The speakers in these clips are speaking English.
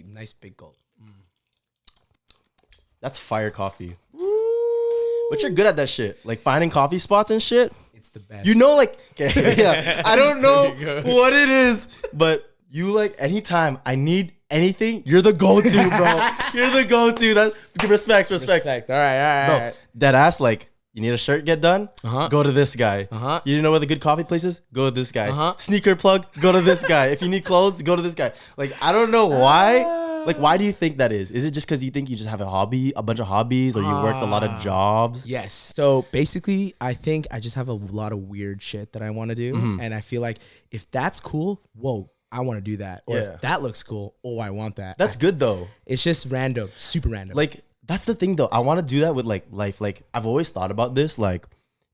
Nice big gulp. That's fire coffee. But you're good at that shit. Like finding coffee spots and shit. It's the best. You know, like, okay, yeah, I don't know what it is, but you like anytime I need anything, you're the go-to, bro. You're the go-to. That's respect. All right. Bro, that ass, like, you need a shirt get done? Go to this guy. You know where the good coffee place is? Go to this guy. Sneaker plug? Go to this guy. If you need clothes, go to this guy. Like, I don't know why. Like, why do you think that is? Is it just because you think you just have a bunch of hobbies, or you work a lot of jobs? Yes. So basically, I think I just have a lot of weird shit that I want to do. And I feel like if that's cool, whoa, I want to do that. Or if that looks cool, oh, I want that. That's good, though. It's just random, super random. Like, that's the thing, though. I want to do that with, like, life. Like, I've always thought about this. Like,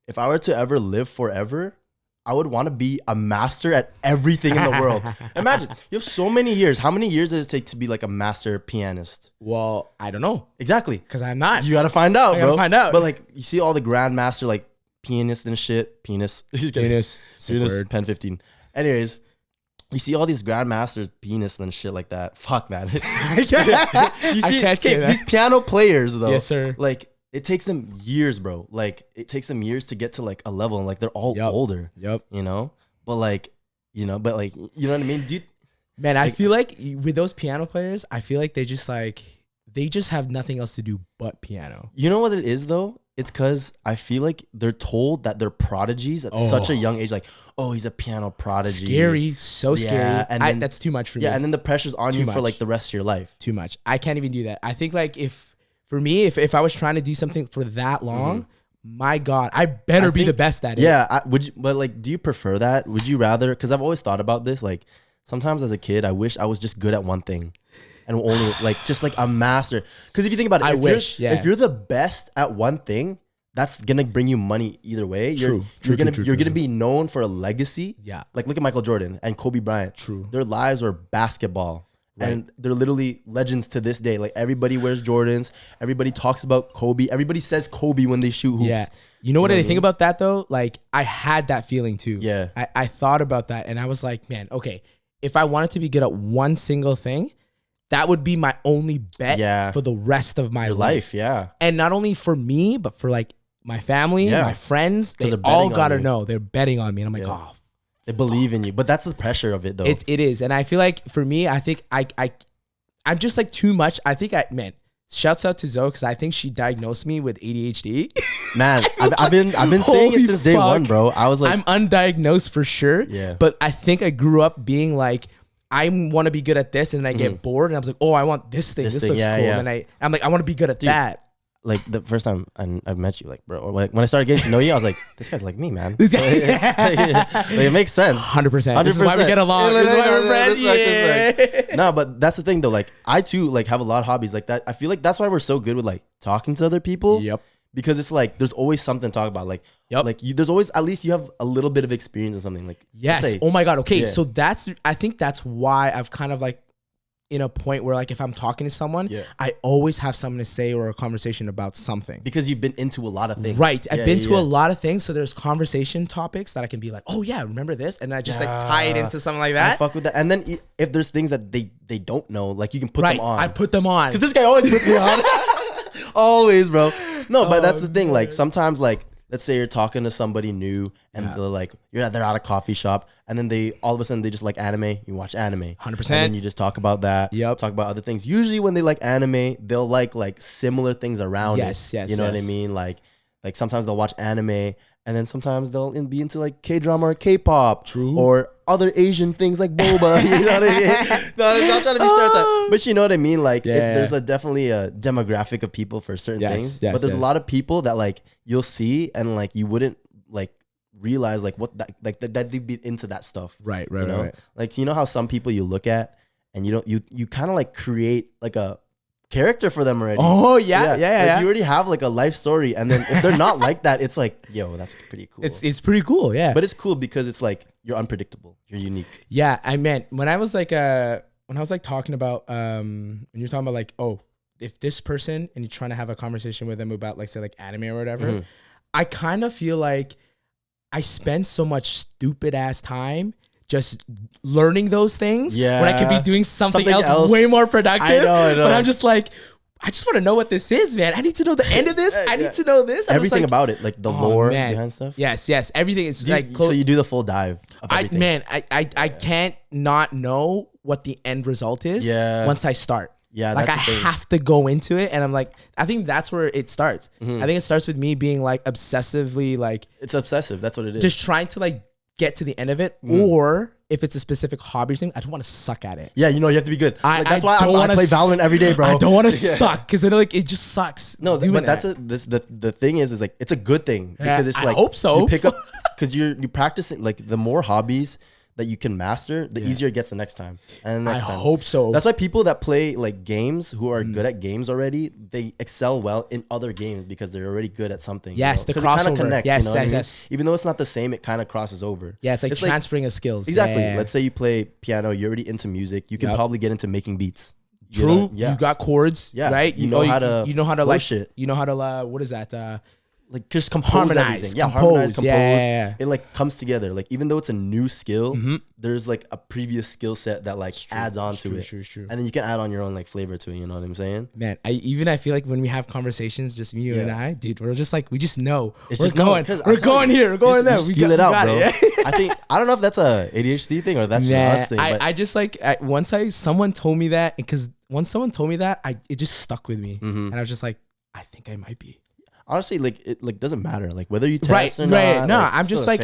if I were to ever live forever, I would want to be a master at everything in the world. Imagine, you have so many years. How many years does it take to be like a master pianist? Well, I don't know. Exactly. Because I'm not. You got to find out, bro. But like, you see all the grandmaster, like, pianists and shit. Penis. Pen 15. Anyways, you see all these grandmasters, pianists and shit like that. Fuck, man. I can't say that. These piano players, though. Yes, sir. Like, it takes them years, bro. Like, it takes them years to get to like a level, and like they're all older. Yep. You know, but you know what I mean, dude. Man, I feel like with those piano players, I feel like they just have nothing else to do but piano. You know what it is though? It's because I feel like they're told that they're prodigies at such a young age. Like, oh, he's a piano prodigy. Scary, so scary. And then, that's too much for me. Yeah, and then the pressure's on you for like the rest of your life. Too much. I can't even do that. I think like for me, if I was trying to do something for that long, my God, I better be the best at it. Yeah, but like, do you prefer that? Would you rather? Because I've always thought about this. Like, sometimes as a kid, I wish I was just good at one thing, and only like just like a master. Because if you think about it, if you're the best at one thing, that's gonna bring you money either way. You're gonna be known for a legacy. Yeah, like look at Michael Jordan and Kobe Bryant. True, their lives were basketball. Right. And they're literally legends to this day. Like, everybody wears Jordans. Everybody talks about Kobe. Everybody says Kobe when they shoot hoops. Yeah. You know what I think about that, though? Like, I had that feeling, too. Yeah. I thought about that, and I was like, man, okay, if I wanted to be good at one single thing, that would be my only bet for the rest of my life. Yeah. And not only for me, but for, like, my family, my friends. They all got to know. They're betting on me. And I'm like, oh, they believe in you, but that's the pressure of it, though. It is, and I feel like for me, I think I'm just like too much. I think shouts out to Zoe because I think she diagnosed me with ADHD. Man, I've been saying it since day one, bro. I was like, I'm undiagnosed for sure. Yeah, but I think I grew up being like, I want to be good at this, and then I get bored, and I was like, oh, I want this thing. This looks cool. Yeah. And then I'm like, I want to be good at that. Like the first time I met you, like, bro, or when I started getting to know you, I was like, this guy's like me, man. This guy, like, it makes sense. 100%. This is why we get along. This is why we're friends. Respect. No, but that's the thing though. Like, I too like have a lot of hobbies like that. I feel like that's why we're so good with like talking to other people. Yep. Because it's like there's always something to talk about. Like, there's always at least you have a little bit of experience in something. Like, yes. Oh my God. Okay. So I think that's why I've kind of like in a point where like if I'm talking to someone, I always have something to say or a conversation about something. Because you've been into a lot of things. Right. I've been to a lot of things. So there's conversation topics that I can be like, oh yeah, remember this? And I just like tie it into something like that. I fuck with that. And then if there's things that they don't know, like you can put them on. I put them on. Because this guy always puts me on. Always, bro. No, but that's the thing. Like sometimes like, let's say you're talking to somebody new and they're like, they're at a coffee shop and then they all of a sudden they just like anime. You watch anime. 100%. And then you just talk about that. Yep. Talk about other things. Usually when they like anime, they'll like similar things around it. Yes. You know what I mean? Like sometimes they'll watch anime and then sometimes they'll be into like K-drama or K-pop. True. Or other Asian things like boba. You know what I mean? No, I'm not trying to be stereotyped. But you know what I mean? Like there's definitely a demographic of people for certain things. But there's a lot of people that like you'll see and like you wouldn't like realize like what that like that they'd be into that stuff. Right. You know? Like, you know how some people you look at and you kind of like create like a character for them already. Oh yeah. Like you already have like a life story, and then if they're not like that, it's like, yo, that's pretty cool. It's pretty cool, yeah. But it's cool because it's like you're unpredictable, you're unique. Yeah, I meant when I was like talking about when you're talking about like, oh, if this person and you're trying to have a conversation with them about like say like anime or whatever, I kind of feel like I spend so much stupid ass time just learning those things when I could be doing something else way more productive. I know. But I'm just like, I just want to know what this is, man. I need to know the end of this. I need to know this. Everything about it, like the lore behind stuff. Yes. Everything is so you do the full dive of everything. I can't not know what the end result is once I start. Yeah, like I have to go into it, and I'm like, I think that's where it starts. I think it starts with me being like obsessively like, it's obsessive. That's what it is. Just trying to like get to the end of it, or if it's a specific hobby thing, I just want to suck at it. Yeah, you have to be good. That's why I play Valorant every day, bro. I don't want to suck because like it just sucks. No, but that's the thing is like it's a good thing because it's like I hope so. You pick up because you're practicing. Like the more hobbies that you can master, the easier it gets the next time and the next time. I hope so. That's why people that play like games who are good at games already, they excel well in other games because they're already good at something. Yes, the crossover. It kind of connects. Yes. Even though it's not the same, it kind of crosses over. Yeah, it's like transferring of skills. Exactly. Yeah. Let's say you play piano, you're already into music. You can probably get into making beats. True. You got chords. Yeah. Right. You know how to like shit. You know how to what is that? Like just compose everything. Yeah, harmonize, compose. Yeah. It like comes together. Like even though it's a new skill, there's like a previous skill set that like adds on to it. True. And then you can add on your own like flavor to it. You know what I'm saying? Man, I feel like when we have conversations, just me, you and I, dude, we're just like we just know. We're going here. We're going there. We feel it out, bro. I don't know if that's a ADHD thing or that's just us thing. I just like someone told me that because once someone told me that, it just stuck with me, and I was just like, I think I might be. Honestly, like it like doesn't matter like whether you test or not. Right. No, I'm just like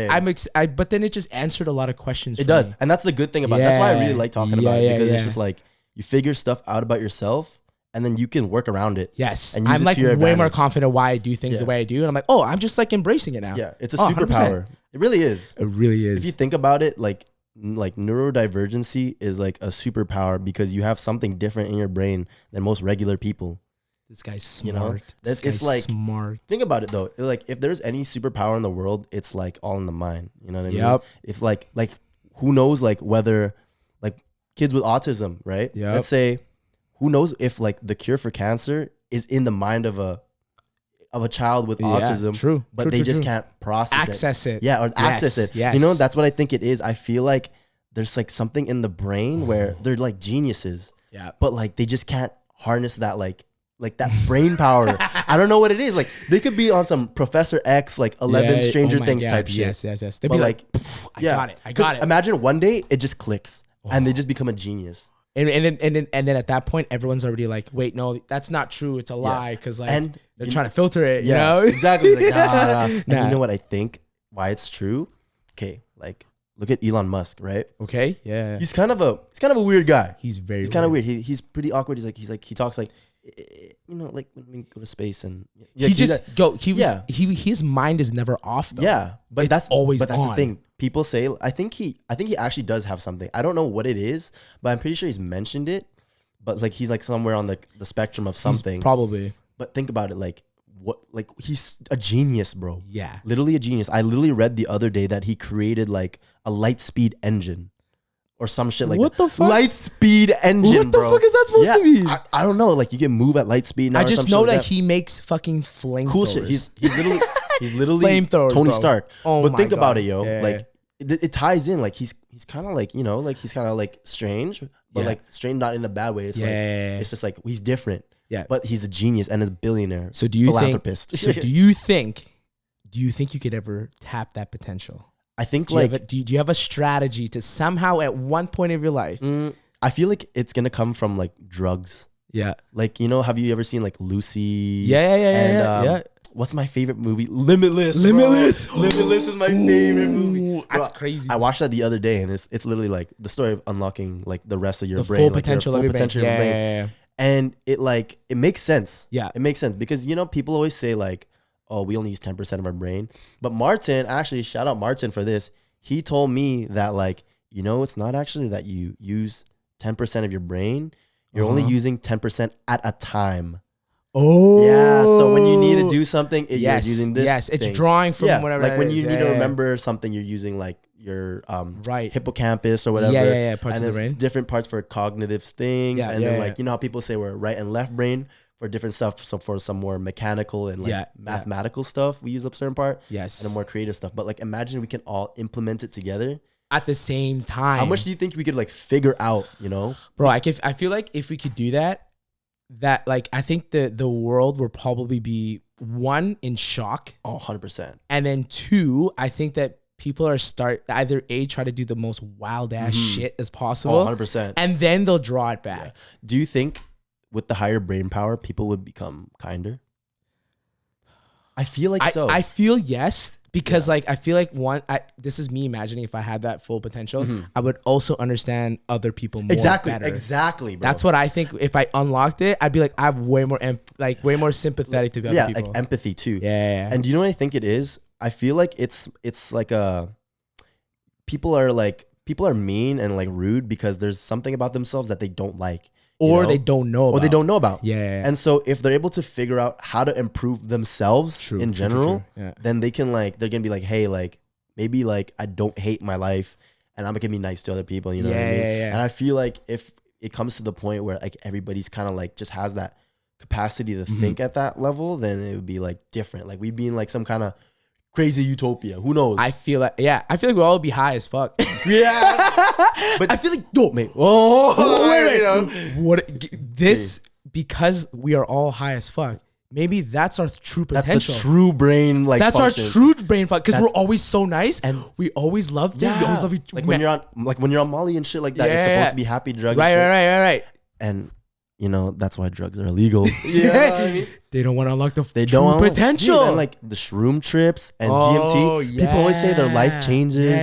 but then it just answered a lot of questions. It does, and that's the good thing about it. That's why I really like talking about it because it's just like you figure stuff out about yourself, and then you can work around it. Yes, and I'm like way more confident why I do things the way I do, and I'm like, oh, I'm just like embracing it now. Yeah, it's a superpower. 100%. It really is. It really is. If you think about it, like neurodivergency is like a superpower because you have something different in your brain than most regular people. This guy's smart. It's like smart. Think about it though. Like if there's any superpower in the world, it's like all in the mind. You know what I mean? If like who knows like whether like kids with autism, right? Yeah. Let's say who knows if like the cure for cancer is in the mind of a child with autism. True. But they just can't access it. Yeah, or access it. Yes. You know, that's what I think it is. I feel like there's like something in the brain where they're like geniuses. Yeah. But like they just can't harness that like that brain power. I don't know what it is. Like they could be on some Professor X, like 11 Stranger Things type shit. Yes. They'd be like, I got it. Imagine one day it just clicks and they just become a genius. And then at that point, everyone's already like, wait, no, that's not true. It's a lie. Cause like they're trying to filter it. You know? Exactly. Like, nah. And you know what I think why it's true? Okay. Like look at Elon Musk, right? Okay. Yeah. He's kind of a weird guy. He's kind of weird. He's pretty awkward. He talks like, you know, like when we go to space and his mind is never off though. Yeah, but that's always that's the thing. People say I think he actually does have something. I don't know what it is, but I'm pretty sure he's mentioned it. But like he's like somewhere on the spectrum of something. Probably. But think about it, like he's a genius, bro. Yeah. Literally a genius. I literally read the other day that he created like a light speed engine. Or some shit like what that. The fuck? Light speed engine, what the bro. fuck is that supposed to be? I don't know. Like you can move at light speed now. I just know that he makes fucking flamethrowers. Cool shit. He's literally flamethrowers, Tony Stark. But think about it, yo. Yeah. Like it ties in. Like he's kind of like, you know, like he's kind of like strange, but like strange not in a bad way. It's like it's just like he's different. Yeah. But he's a genius and a billionaire. So do you philanthropist. Do you think you could ever tap that potential? I think do you have a strategy to somehow at one point of your life? I feel like it's gonna come from like drugs. Yeah. Like, you know, have you ever seen like Lucy? Yeah. What's my favorite movie? Limitless. Limitless is my favorite movie. That's crazy. I watched that the other day and it's literally like the story of unlocking like the rest of your brain. Full potential of your brain. Yeah. And it makes sense. Yeah. It makes sense because, you know, people always say like, oh, we only use 10% of our brain. But Martin, actually, shout out Martin for this. He told me that, like, you know, it's not actually that you use 10% of your brain. You're only using 10% at a time. Oh. Yeah. So when you need to do something, you're using this. Yes, it's drawing from whatever. Like when you need to remember something, you're using like your hippocampus or whatever. Yeah. Parts and of the brain. Different parts for cognitive things. And then like, you know how people say we're right and left brain? For different stuff, so for some more mechanical and like mathematical stuff, we use a certain part. Yes, and a more creative stuff. But like, imagine we can all implement it together, at the same time. How much do you think we could like figure out, you know? Bro, I feel like if we could do that like I think the world will probably be, one, in shock. Oh, 100%. And then two, I think that people are either A, try to do the most wild ass shit as possible. Oh, 100%. And then they'll draw it back. Yeah. Do you think with the higher brain power, people would become kinder? I feel like so. I feel yes. Because like I feel like this is me imagining if I had that full potential, I would also understand other people more. Exactly, bro. That's what I think. If I unlocked it, I'd be like, I'm way more sympathetic to other people. Like empathy too. Yeah. And do you know what I think it is? I feel like it's like people are mean and like rude because there's something about themselves that they don't like. Or they don't know about. Or they don't know about. Yeah. And so if they're able to figure out how to improve themselves in general, then they can like, they're going to be like, hey, like maybe like I don't hate my life and I'm going to be nice to other people. You know what I mean? Yeah. And I feel like if it comes to the point where like everybody's kind of like just has that capacity to think at that level, then it would be like different. Like we'd be in like some kind of crazy utopia. Who knows? I feel like we'll all be high as fuck. Yeah. But I feel like, mate. Because we are all high as fuck, maybe that's our true potential. That's the true brain, like that's function. Our true brain fuck. Because we're always so nice and we always love them. We always love each other. Like when you're on Molly and shit like that, it's supposed to be happy drug. Right. And you know, that's why drugs are illegal. I mean? They don't want to unlock the true potential. Dude, and like the shroom trips and DMT. People always say their life changes.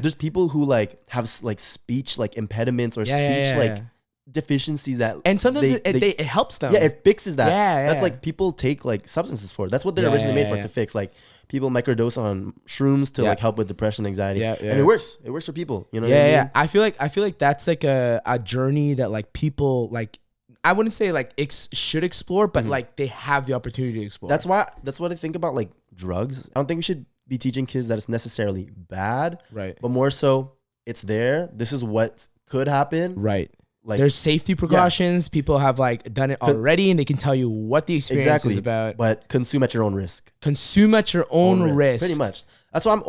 There's people who like have like speech like impediments or speech like deficiencies that, and sometimes it helps them. Yeah, it fixes that. That's like people take like substances for. That's what they're originally made for, to fix. Like people microdose on shrooms to like help with depression, anxiety. And it works. It works for people. You know what I mean? I feel like that's like a journey that like people like. I wouldn't say like should explore, but like they have the opportunity to explore. That's what I think about like drugs. I don't think we should be teaching kids that it's necessarily bad, right? But more so, it's there. This is what could happen, right? Like there's safety precautions. Yeah. People have like done it already, and they can tell you what the experience is about. But consume at your own risk. Consume at your own risk. Pretty much. That's why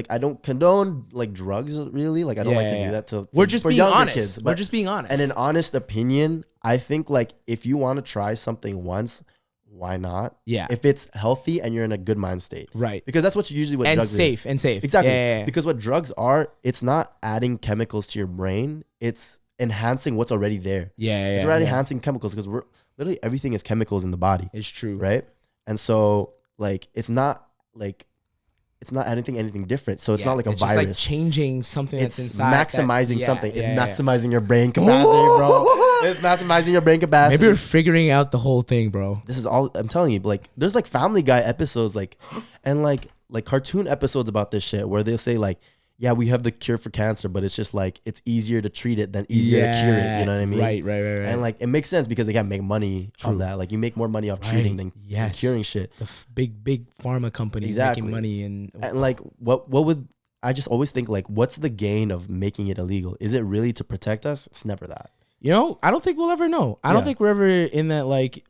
I don't condone like drugs really. Like I don't like to do that we're just being honest. Kids. We're just being honest. And an honest opinion, I think like if you want to try something once, why not? Yeah. If it's healthy and you're in a good mind state. Right. Because that's what drugs is. And safe. Exactly. Yeah. Because what drugs are, it's not adding chemicals to your brain. It's enhancing what's already there. It's already enhancing chemicals because we're literally everything is chemicals in the body. It's true. Right. And so like it's not anything different. So it's not like a virus. Just like changing something that's inside. Maximizing something. It's maximizing your brain capacity, bro. It's maximizing your brain capacity. Maybe we're figuring out the whole thing, bro. This is all I'm telling you. Like, there's like Family Guy episodes, like, and like cartoon episodes about this shit where they'll say like, yeah, we have the cure for cancer, but it's just like it's easier to treat it than easier to cure it. You know what I mean? Right. And like it makes sense because they can't make money off that. Like you make more money off treating than curing shit. The big pharma companies making money and like what would I just always think like what's the gain of making it illegal? Is it really to protect us? It's never that. You know, I don't think we'll ever know. I don't think we're ever in that like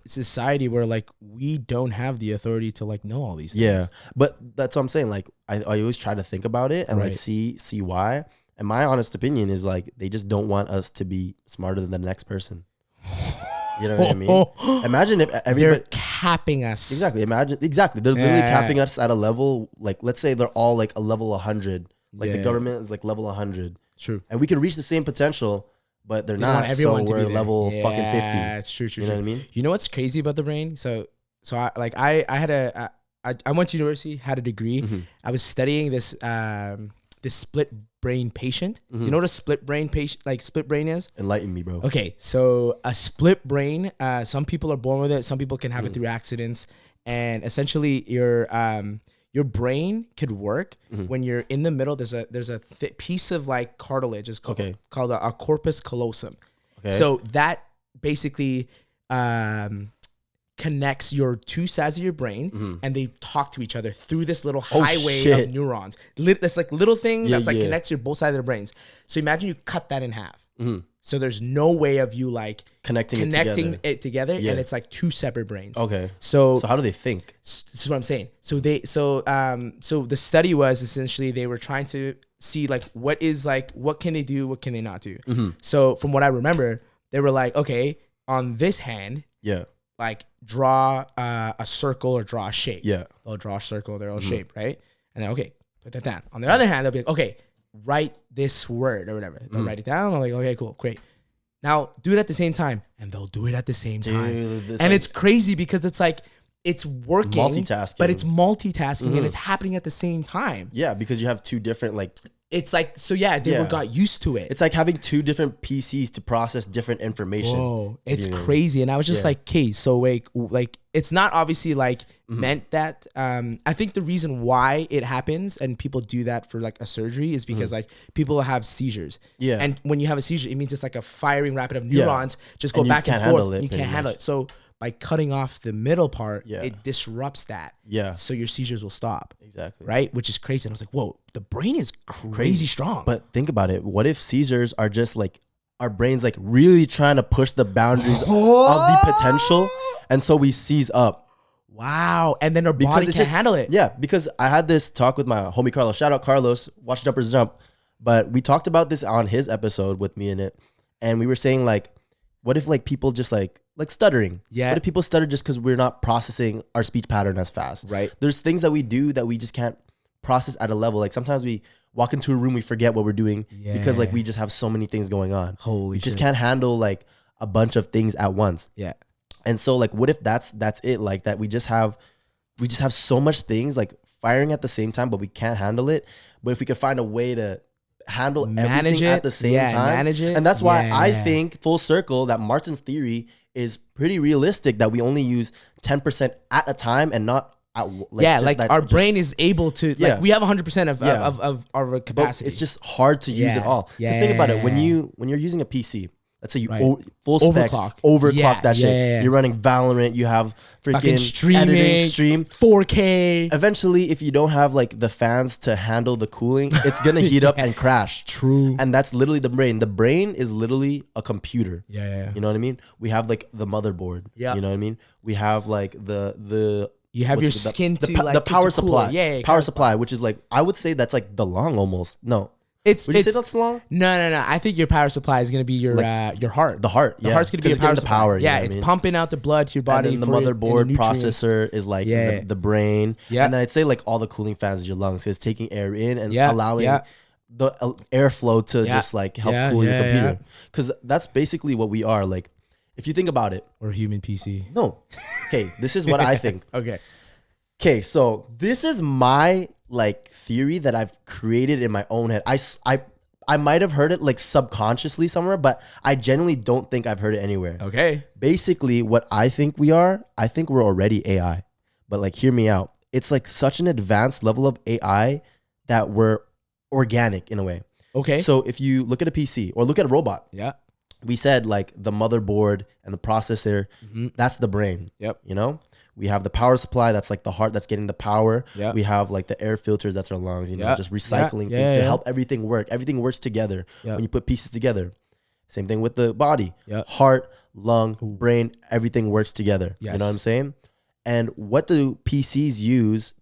society where like we don't have the authority to like know all these things. Yeah, but that's what I'm saying. Like I always try to think about it and like see why. And my honest opinion is like they just don't want us to be smarter than the next person. You know what I mean? Imagine if everybody they're capping us. Exactly. They're literally capping us at a level like let's say they're all like a level 100. Like the government is like level 100. True. And we could reach the same potential. But they're not. So we're level fucking 50. Yeah, it's true. You know what I mean? You know what's crazy about the brain? So I went to university, had a degree. Mm-hmm. I was studying this split brain patient. Do you know what a split brain patient, like split brain is? Enlighten me, bro. Okay, so a split brain. Some people are born with it. Some people can have it through accidents. And essentially, your brain could work when you're in the middle. There's a piece of like cartilage. It's called a corpus callosum. Okay. So that basically connects your two sides of your brain, and they talk to each other through this little highway of neurons. That's like little thing that's like connects your both sides of their brains. So imagine you cut that in half. So there's no way of you like connecting it together, and it's like two separate brains. Okay. So how do they think? This is what I'm saying. So the study was essentially they were trying to see like what can they do, what can they not do. So from what I remember, they were like, okay, on this hand, like draw a circle or draw a shape. Yeah. They'll draw a circle, their own shape, right? And then okay, put that down. On the other hand, they'll be like, okay, write this word or whatever. They'll write it down. I'm like, okay, cool, great. Now do it at the same time, and they'll do it at the same time. And it's crazy because it's like it's working, multitasking, but it's multitasking and it's happening at the same time. Yeah, because you have two different like. It's like they got used to it. It's like having two different PCs to process different information. Whoa, it's crazy. And I was just like, okay, so like it's not obviously like meant that. I think the reason why it happens and people do that for like a surgery is because like people have seizures. Yeah. And when you have a seizure, it means it's like a firing rapid of neurons just go back and forth. You can't handle it. So by cutting off the middle part, it disrupts that. Yeah. So your seizures will stop. Exactly. Right? Which is crazy. And I was like, whoa, the brain is crazy strong. But think about it. What if seizures are just like our brain's like really trying to push the boundaries of the potential, and so we seize up? Wow. And then our body can't handle it. Yeah. Because I had this talk with my homie Carlos. Shout out Carlos. Watch Jumpers Jump. But we talked about this on his episode with me in it. And we were saying like, what if like people just like stuttering? Yeah. What if people stutter just because we're not processing our speech pattern as fast? Right. There's things that we do that we just can't process at a level. Like sometimes we walk into a room, we forget what we're doing because like we just have so many things going on. We just can't handle like a bunch of things at once. Yeah. And so like, what if that's it? Like that we just have so much things like firing at the same time, but we can't handle it. But if we could find a way to handle everything at the same time, manage it. And that's why I think full circle that Martin's theory is pretty realistic, that we only use 10% at a time and not at, like our brain is able to like we have 100% of our capacity. But it's just hard to use it all. Because think about it, when you're using a PC, let's say you full specs, overclock that shit. You're running Valorant, you have freaking stream 4K. Eventually, if you don't have like the fans to handle the cooling, it's gonna heat up and crash. True. And that's literally the brain. The brain is literally a computer. Yeah. You know what I mean? We have like the motherboard. Yeah. You know what I mean? We have like the you have your skin to like the power supply. Yeah. Power supply, which is like, I would say that's like the lung almost. No. Would you say that's long? No. I think your power supply is going to be your heart. The heart. The heart's going to be your power. Yeah, it's pumping out the blood to your body. And then the motherboard processor is like the brain. Yeah. And then I'd say like all the cooling fans is your lungs. It's taking air in and allowing the airflow to just like help cool your computer. Because that's basically what we are. Like, if you think about it. Or human PC. No. Okay, this is what I think. Okay, so this is my like theory that I've created in my own head. I might have heard it like subconsciously somewhere, but I genuinely don't think I've heard it anywhere. Okay. Basically, what I think we're already AI. But like, hear me out. It's like such an advanced level of AI that we're organic in a way. Okay. So if you look at a PC or look at a robot. Yeah. We said like the motherboard and the processor, that's the brain. Yep. You know? We have the power supply, that's like the heart that's getting the power. Yep. We have like the air filters, that's our lungs, you know, just recycling things to help everything work. Everything works together when you put pieces together. Same thing with the body. Heart, lung, brain, everything works together. Yes. You know what I'm saying? And what do PCs use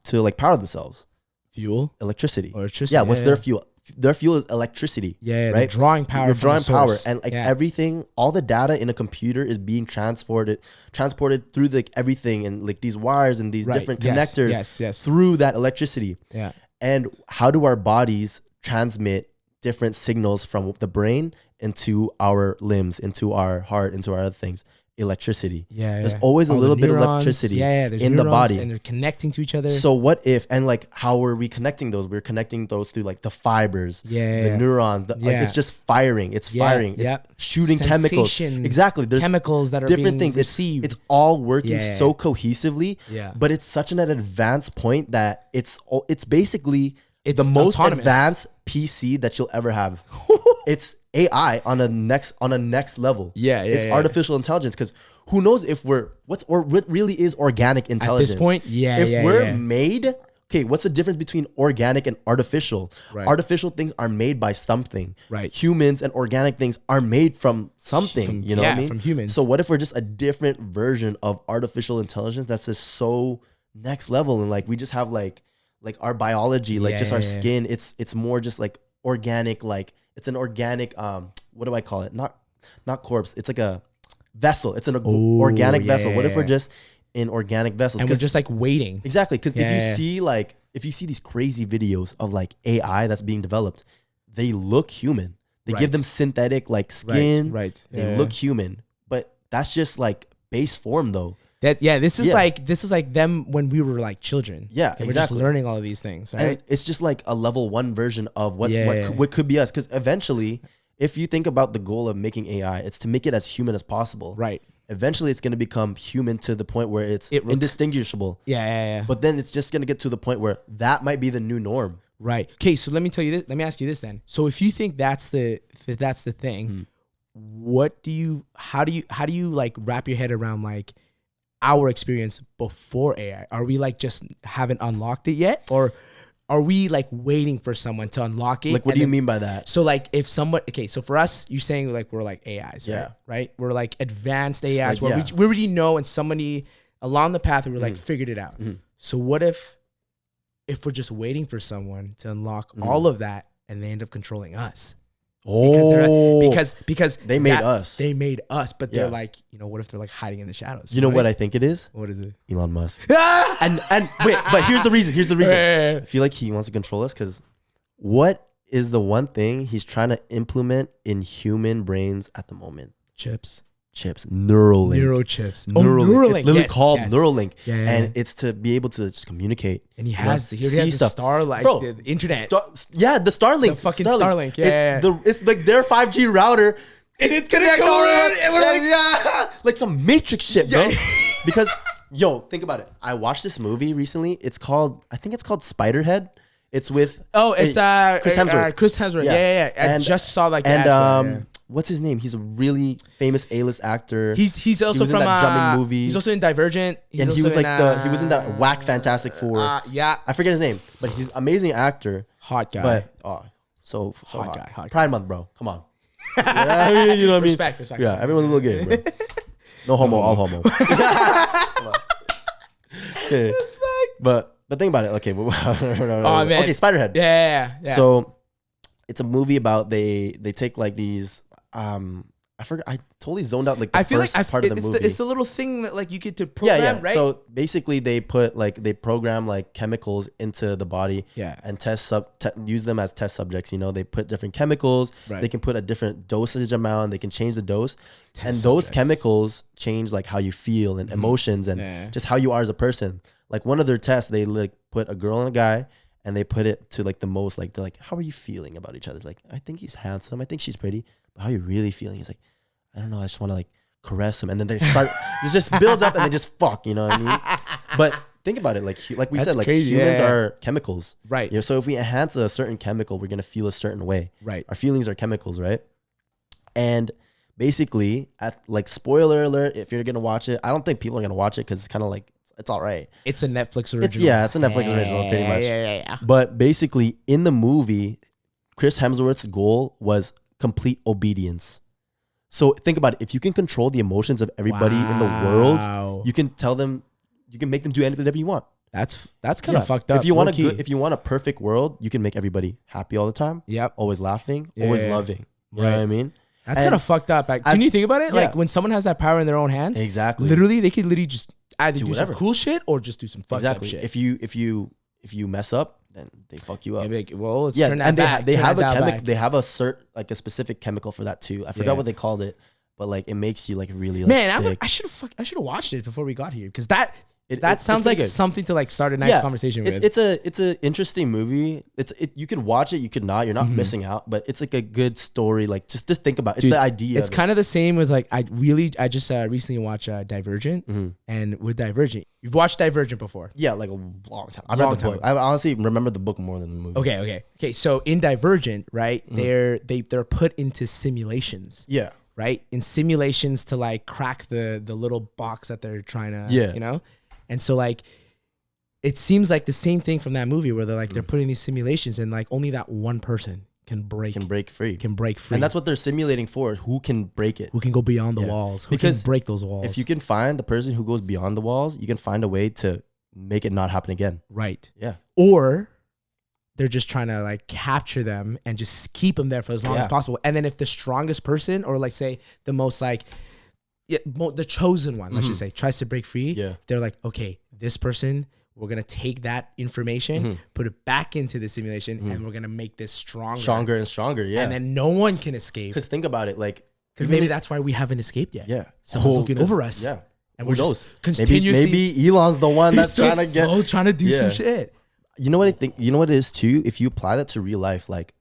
to like power themselves? Fuel? Electricity. Yeah, what's their fuel? Their fuel is electricity. Yeah, right. Drawing power. You're drawing power, and like everything, all the data in a computer is being transported through like everything, and like these wires and these different connectors through that electricity. Yeah. And how do our bodies transmit different signals from the brain into our limbs, into our heart, into our other things? Electricity. There's always a little bit of electricity in the body, and they're connecting to each other. So what if, and like, how are we connecting those? We're connecting those through like the fibers, the neurons. Like, it's just firing. It's firing. It's shooting chemicals. Exactly. There's chemicals that are different things. Received. It's all working so cohesively. But it's such an advanced point that it's basically the most advanced PC that you'll ever have. It's AI on a next level. It's artificial intelligence, because who knows if what really is organic intelligence at this point. If we're made okay, what's the difference between organic and artificial? Right. Artificial things are made by something. Right. Humans and organic things are made from something. You know what I mean? From humans. So what if we're just a different version of artificial intelligence that's just so next level, and like we just have like our biology, like just our skin. It's more just like organic, like it's an organic what do I call it? Not corpse. It's like a vessel. It's an organic vessel. What if we're just in organic vessels? And we're just like waiting. Exactly. Because if you see these crazy videos of like AI that's being developed, they look human. They give them synthetic like skin. Right. They look human. But that's just like base form though. This is like them when we were like children. Yeah, and we're just learning all of these things, right? And it's just like a level 1 version of what could be us. Because eventually, if you think about the goal of making AI, it's to make it as human as possible. Right. Eventually, it's going to become human to the point where it's indistinguishable. Yeah. But then it's just going to get to the point where that might be the new norm. Right. Okay. So let me tell you this. Let me ask you this then. So if you think that's the thing, how do you like wrap your head around like our experience before AI? Are we like just haven't unlocked it yet, or are we like waiting for someone to unlock it? Like, what do you mean by that? So like if someone, okay, so for us, you're saying like we're like AIs, right? We're like advanced AIs where we already know, and somebody along the path we were like figured it out. So what if we're just waiting for someone to unlock all of that and they end up controlling us? Because they made us. They made us, but they're like, what if they're like hiding in the shadows? You know what I think it is? What is it? Elon Musk. and wait, but here's the reason. I feel like he wants to control us because what is the one thing he's trying to implement in human brains at the moment? Chips. Neuralink. Neurochips. Neuralink. It's literally called Neuralink. Yeah. And it's to be able to just communicate. And he has the star, like the internet. The Starlink. The fucking Starlink. It's like their 5G router. And it's gonna go around. And we're like some Matrix shit, bro. Because, think about it. I watched this movie recently. I think it's called Spiderhead. It's with Chris Hemsworth. Chris Hemsworth. Yeah. I just saw like that. What's his name? He's a really famous A-list actor. He's also from that jumping movie. He's also in Divergent. He was like he was in that whack Fantastic Four. I forget his name, but he's an amazing actor. Hot guy. But so hot. Guy. Pride Month, bro. Come on. You know what I mean? Respect. Yeah, everyone's a little gay, bro. No homo, all homo. Okay. But think about it. Okay. Man. Okay, Spiderhead. Yeah. So it's a movie about they take like these I forgot. I totally zoned out like the first part of the movie. It's the little thing that like you get to program, right? So basically, they program like chemicals into the body, and use them as test subjects. They put different chemicals. Right. They can put a different dosage amount. They can change the dose, those chemicals change like how you feel and emotions and just how you are as a person. Like one of their tests, they like put a girl and a guy. And they put it to like the most, like they're like, how are you feeling about each other? Like, I think he's handsome. I think she's pretty. But how are you really feeling? He's like, I don't know. I just want to like caress him. And then they start, it just builds up and they just fuck, you know what I mean? But think about it. Like we said, like crazy. Humans are chemicals. Right. So if we enhance a certain chemical, we're going to feel a certain way. Right. Our feelings are chemicals, right? And basically, spoiler alert, if you're going to watch it, I don't think people are going to watch it because it's kind of like, it's all right. It's a Netflix original. It's a Netflix original, pretty much. Yeah. But basically, in the movie, Chris Hemsworth's goal was complete obedience. So think about it. If you can control the emotions of everybody in the world, you can tell them, you can make them do whatever you want. That's kind of fucked up. If you want a perfect world, you can make everybody happy all the time. Yep. Always laughing, always loving. You know what I mean? That's kind of fucked up. Like, can you think about it? Like when someone has that power in their own hands, exactly. They could literally just either do some cool shit or just do some fucked up shit. If you mess up, then they fuck you up. Let's turn that back. They have a a specific chemical for that too. I forgot what they called it, but like it makes you like really sick. I should have watched it before we got here because that sounds like something to like start a nice conversation with. It's a interesting movie. You could watch it, you could not. You're not missing out, but it's like a good story. Like just think about it. It's the idea. It's kind of the same as like I just recently watched Divergent, and with Divergent, you've watched Divergent before. Yeah, like a long time. I've read the book. I honestly remember the book more than the movie. Okay. So in Divergent, right, they're put into simulations. Yeah. Right, in simulations to like crack the little box that they're trying to. And so like it seems like the same thing from that movie where they're like they're putting these simulations and like only that one person can break free. And that's what they're simulating for. Who can break it? Who can go beyond the walls? Who can break those walls? If you can find the person who goes beyond the walls, you can find a way to make it not happen again. Right. Yeah. Or they're just trying to like capture them and just keep them there for as long as possible. And then if the strongest person, or like say the most like the chosen one, let's just say, tries to break free, they're like, okay, this person, we're going to take that information, put it back into the simulation, and we're going to make this stronger and stronger. Yeah. And then no one can escape. Because think about it. Like, because maybe that's why we haven't escaped yet. Yeah. Someone's looking over us. Yeah. And we're just continuously. Maybe Elon's the one that's trying to do some shit. You know what I think? You know what it is too? If you apply that to real life, like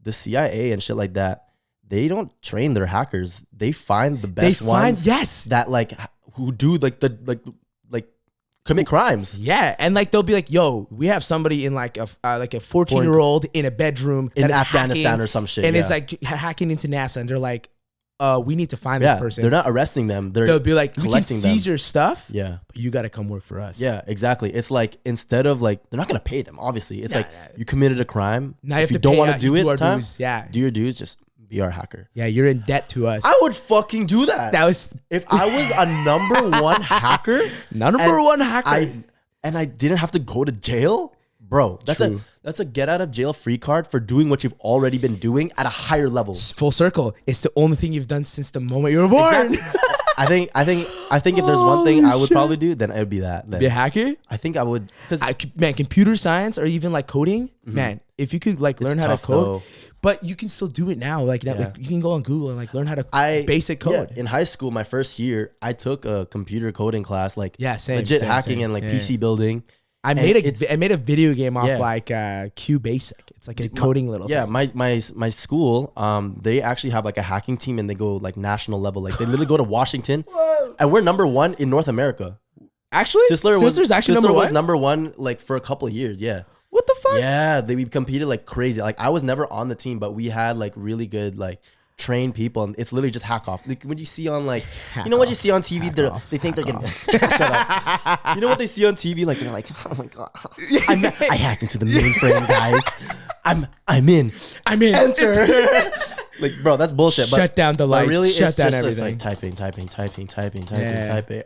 the CIA and shit like that, they don't train their hackers. They find the best ones. That like who do like commit crimes. Yeah, and like they'll be like, "Yo, we have somebody in like a 14-year-old in a bedroom in Afghanistan or some shit, and it's like hacking into NASA." And they're like, we need to find this person." They're not arresting them. They'll be like, "We can seize your stuff. Yeah, but you got to come work for us." Yeah, exactly. It's like instead of like they're not gonna pay them. Obviously, it's you committed a crime. Now if you don't want to do it, do your dues. Just be our hacker. Yeah, you're in debt to us. I would fucking do that. That was if I was a number one hacker. And I didn't have to go to jail, bro. That's a get out of jail free card for doing what you've already been doing at a higher level. Full circle. It's the only thing you've done since the moment you were born. Exactly. I think if there's one thing I would probably do, then it would be that. Be a hacker? I think I would, because man, computer science or even like coding, man. If you could like learn how to code, but you can still do it now. Like that, like, you can go on Google and like learn how to basic code. Yeah. In high school, my first year, I took a computer coding class, like same hacking and like PC building. I made a video game off like Q Basic. It's like a coding little thing. My school, they actually have like a hacking team and they go like national level. Like they literally go to Washington and we're number one in North America. Actually? Sizzler was number one like for a couple of years, yeah. What the fuck? Yeah, we competed like crazy. Like I was never on the team, but we had like really good like trained people, and it's literally just hack off. Like when you see on like, what you see on TV, they think they're getting. Shut up. You know what they see on TV? Like they're like, oh my god, I hacked into the mainframe, guys. I'm in. Enter. Like, bro, that's bullshit. Shut down the lights. Really, shut down just everything. Like typing.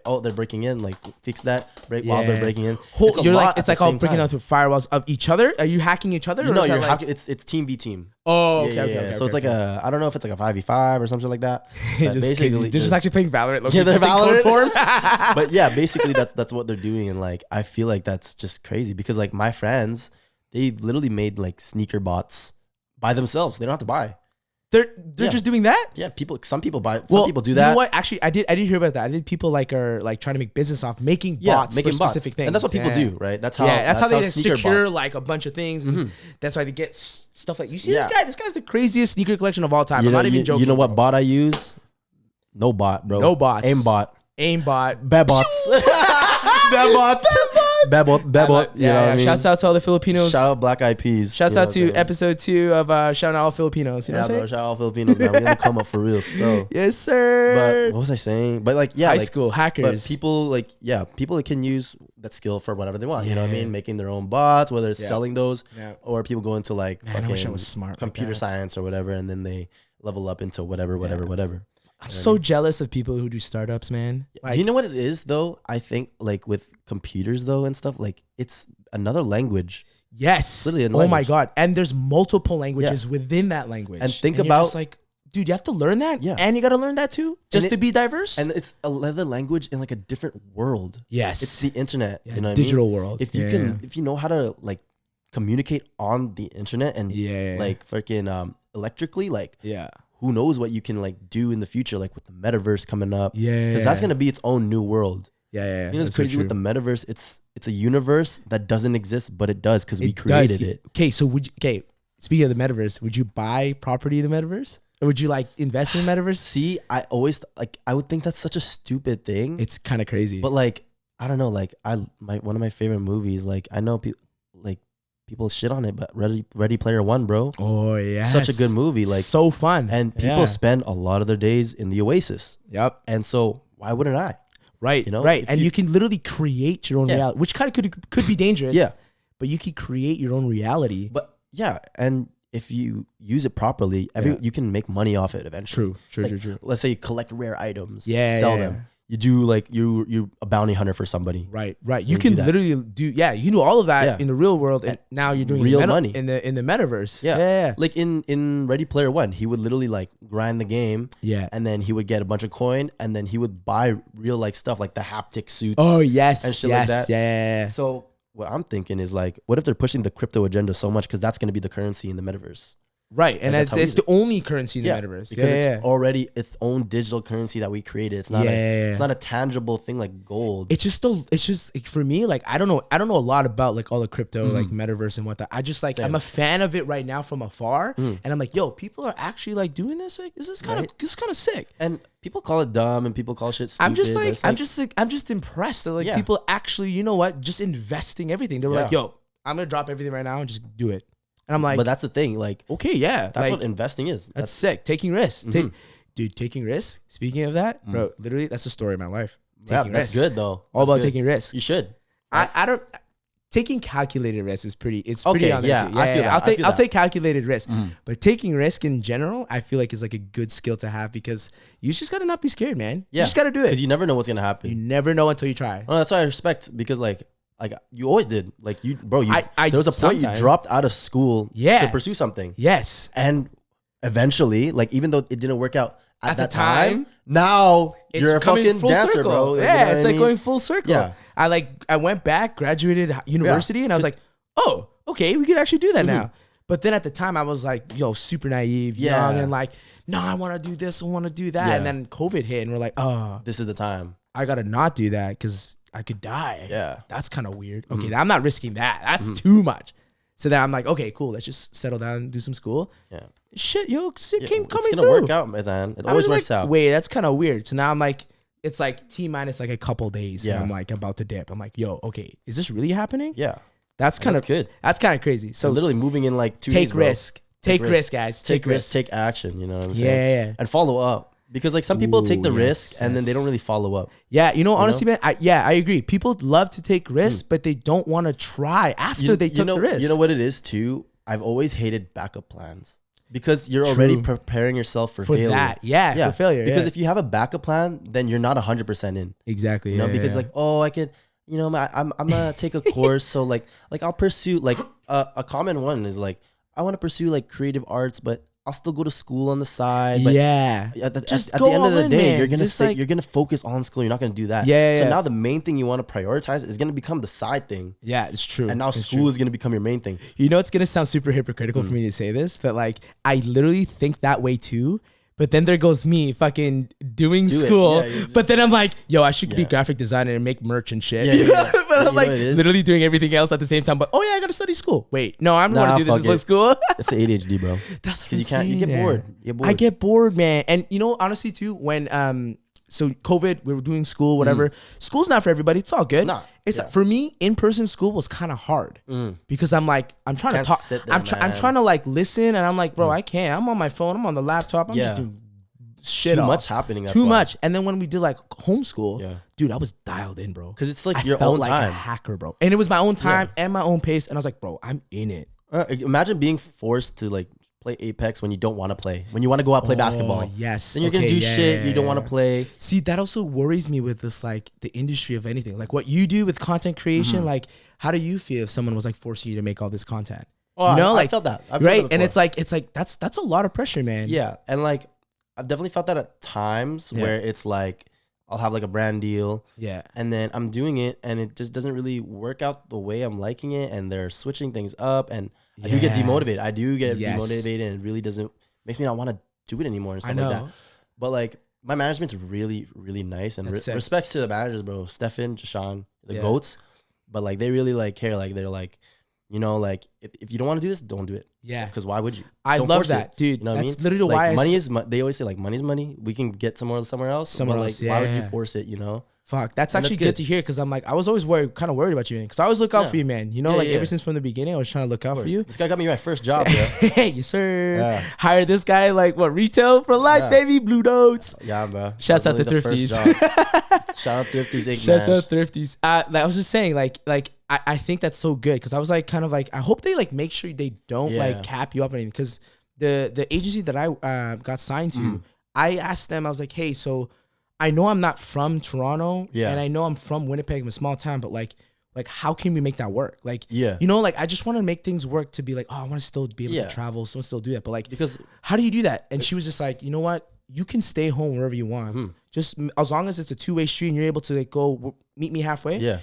Oh, they're breaking in. Like, fix that. While they're breaking in. It's like all breaking out through firewalls of each other. Are you hacking each other? No, you're hacking. It's team v team. Oh, okay. So it's like I don't know if it's like a 5v5 or something like that. Basically, they're just actually playing Valorant. Yeah, they're Valorant form. But yeah, basically that's what they're doing, and like I feel like that's just crazy because like my friends, they literally made like sneaker bots by themselves. They don't have to buy. They're just doing that? Yeah, some people buy. Some people do that. You know what? Actually, I did hear about that. I did people like are like trying to make business off making bots for specific things, and that's what people do, right? That's how they secure bots. Like a bunch of things. Mm-hmm. That's why they get stuff like you see this guy. This guy's the craziest sneaker collection of all time. I'm not even joking. You know what bot I use? No bot, bro. No bots. Aimbot. Babots. Babot. You know what I mean? Shouts out to all the Filipinos. Shout out Black Eyed Peas. Shouts out to episode 2 of Shout Out All Filipinos. You know what I'm saying? Shout out all Filipinos, man. We're gonna come up for real still. Yes, sir. But what was I saying? But like, high school hackers. But people that can use that skill for whatever they want. You know what I mean? Making their own bots, whether it's selling those, or people go into like computer science or whatever, and then they level up into whatever. I'm so jealous of people who do startups, man. Like, do you know what it is though? I think like with computers though and stuff, like it's another language. Yes. Oh my god. And there's multiple languages within that language. And think about just like, dude, you have to learn that. Yeah. And you got to learn that too, just to be diverse. And it's another language in like a different world. Yes. It's the internet. You know, digital world. If you know how to like communicate on the internet and like freaking electrically, like who knows what you can like do in the future, like with the metaverse coming up. Because that's gonna be its own new world. You know, it's crazy with the metaverse. It's a universe that doesn't exist, but it does because we created it. Okay, so speaking of the metaverse, would you buy property in the metaverse, or would you like invest in the metaverse? See, I always I would think that's such a stupid thing. It's kind of crazy, but like I don't know, like one of my favorite movies. Like I know people shit on it, but Ready Player One, bro. Oh yeah, such a good movie. Like so fun, and people spend a lot of their days in the Oasis. Yep. And so why wouldn't I? Right. You know, right. And you can literally create your own reality, which kind of could be dangerous. Yeah. But you can create your own reality. But yeah, and if you use it properly, you can make money off it eventually. True. Let's say you collect rare items, sell them. You do like you're a bounty hunter for somebody. Right. You can literally do you can do all of that in the real world, and now you're doing real money in the Metaverse. Yeah. Like in Ready Player One, he would literally like grind the game. Yeah. And then he would get a bunch of coin, and then he would buy real like stuff like the haptic suits. Oh yes. And shit like that. Yeah. So what I'm thinking is like, what if they're pushing the crypto agenda so much because that's going to be the currency in the Metaverse? Right, and it's the only currency in the Metaverse because it's already its own digital currency that we created. It's not it's not a tangible thing like gold. It's just like, for me, like I don't know a lot about like all the crypto like Metaverse and whatnot. I just like I'm a fan of it right now from afar, and I'm like, yo, people are actually like doing this. Like this is kind of sick. And people call it dumb, and people call shit stupid. I'm just impressed that like people actually, you know what, just investing everything. They were like, yo, I'm gonna drop everything right now and just do it. And I'm like, but that's the thing. Like, okay, that's like, what investing is. That's sick. Taking risks, dude. Taking risks. Speaking of that, bro, literally, that's the story of my life. Taking that's good though. All about taking risks. You should. I don't. Taking calculated risks is pretty. It's pretty on there too. I feel that. I'll take calculated risk, but taking risk in general, I feel like is like a good skill to have because you just gotta not be scared, man. You just gotta do it because you never know what's gonna happen. You never know until you try. Oh, that's why I respect because like you always did. Like you, bro, there was a point you dropped out of school to pursue something. Yes. And eventually, like even though it didn't work out at that time, now you're a fucking dancer, circle. bro. Yeah, it's like going full circle. Yeah. I went back, graduated university, and I was like, oh, okay, we could actually do that now. But then at the time I was like, yo, super naive, young, and like, no, I want to do this, I want to do that. Yeah. And then COVID hit and we're like, oh, this is the time. I got to not do that because I could die. Yeah. That's kind of weird. Okay, I'm not risking that. That's too much. So then I'm like, okay, cool. Let's just settle down and do some school. Yeah. Shit, yo, it came coming through. It's going to work out, man. It always works out. Wait, that's kind of weird. So now I'm like, it's like T-minus like a couple days. Yeah. And I'm like about to dip. I'm like, yo, okay, is this really happening? Yeah. That's kind of good. That's kind of crazy. So literally moving in like 2 days, Take risk. Take risk, guys. Take risk. Take action. You know what I'm saying? Yeah. And follow up. Because like some people take the risk and then they don't really follow up. Yeah, honestly, man, I agree. People love to take risks, but they don't want to try after they took the risk. You know what it is too? I've always hated backup plans because you're already preparing yourself for failure. That. Yeah, for failure. Because if you have a backup plan, then you're not 100% in. Exactly. You know, because like, oh, I could, I'm gonna take a course, so like I'll pursue like a common one is like I want to pursue like creative arts, but I'll still go to school on the side. But at the end of the day, man. You're gonna focus on school. You're not gonna do that. So now the main thing you want to prioritize is gonna become the side thing. Yeah, it's true. And now school is gonna become your main thing. It's gonna sound super hypocritical for me to say this, but like I literally think that way too. But then there goes me fucking doing school. But then I'm like, yo, I should be graphic designer and make merch and shit. But I'm like literally doing everything else at the same time. But oh yeah, I gotta study school. Wait, no, I'm gonna do this at school. It's the ADHD, bro. That's because you get bored. I get bored, man. And honestly too, when so COVID, we were doing school, whatever. School's not for everybody. It's all good. It's for me, in-person school was kind of hard because I'm like, I'm trying to talk. I'm trying to like listen, and I'm like, bro, I can't. I'm on my phone. I'm on the laptop. I'm just doing shit. Too much happening. Too much. And then when we did like homeschool, dude, I was dialed in, bro. Because it's like your own time. I felt like a hacker, bro. And it was my own time and my own pace. And I was like, bro, I'm in it. Imagine being forced to like play Apex when you don't want to play. When you want to go out play basketball. Yes. Then you're gonna do shit you don't want to play. See, that also worries me with this like the industry of anything. Like what you do with content creation. Like, how do you feel if someone was like forcing you to make all this content? Oh, I felt that. I've right. And it's like that's a lot of pressure, man. Yeah. And like I've definitely felt that at times where it's like I'll have like a brand deal. Yeah. And then I'm doing it and it just doesn't really work out the way I'm liking it, and they're switching things up, and I do get demotivated. I do get demotivated, and it really makes me not want to do it anymore and stuff like that. But like my management's really, really nice, and respects to the managers, bro. Stefan, Jashan, the goats. But like they really like care. Like they're like, like if you don't want to do this, don't do it. Yeah. Because why would you? I love that, dude. You know what I mean? That's literally like why money is. They always say like money's money. We can get somewhere else. Somewhere else. Why would you force it? Fuck, that's actually good to hear, because I'm like, I was always kind of worried about you, man, because I always look out for you, man. You know, ever since from the beginning, I was trying to look out for you. This guy got me my first job, bro. Hey, yes, sir. Hired this guy, like, what, retail for life, baby? Blue Notes. Yeah, bro. Shouts out to Thrifties. Shout out Thrifties. Shouts out Thrifties. Like, I was just saying, like I think that's so good, because I was like, kind of like, I hope they like make sure they don't like cap you up or anything, because the agency that I got signed to, I asked them, I was like, hey, so I know I'm not from Toronto, and I know I'm from Winnipeg, I'm a small town, but like how can we make that work? Like, you know, like I just want to make things work to be like, oh, I want to still be able to travel, so still do that. But like, because how do you do that? And she was just like, you know what? You can stay home wherever you want. Just as long as it's a two-way street and you're able to like go meet me halfway. Yeah,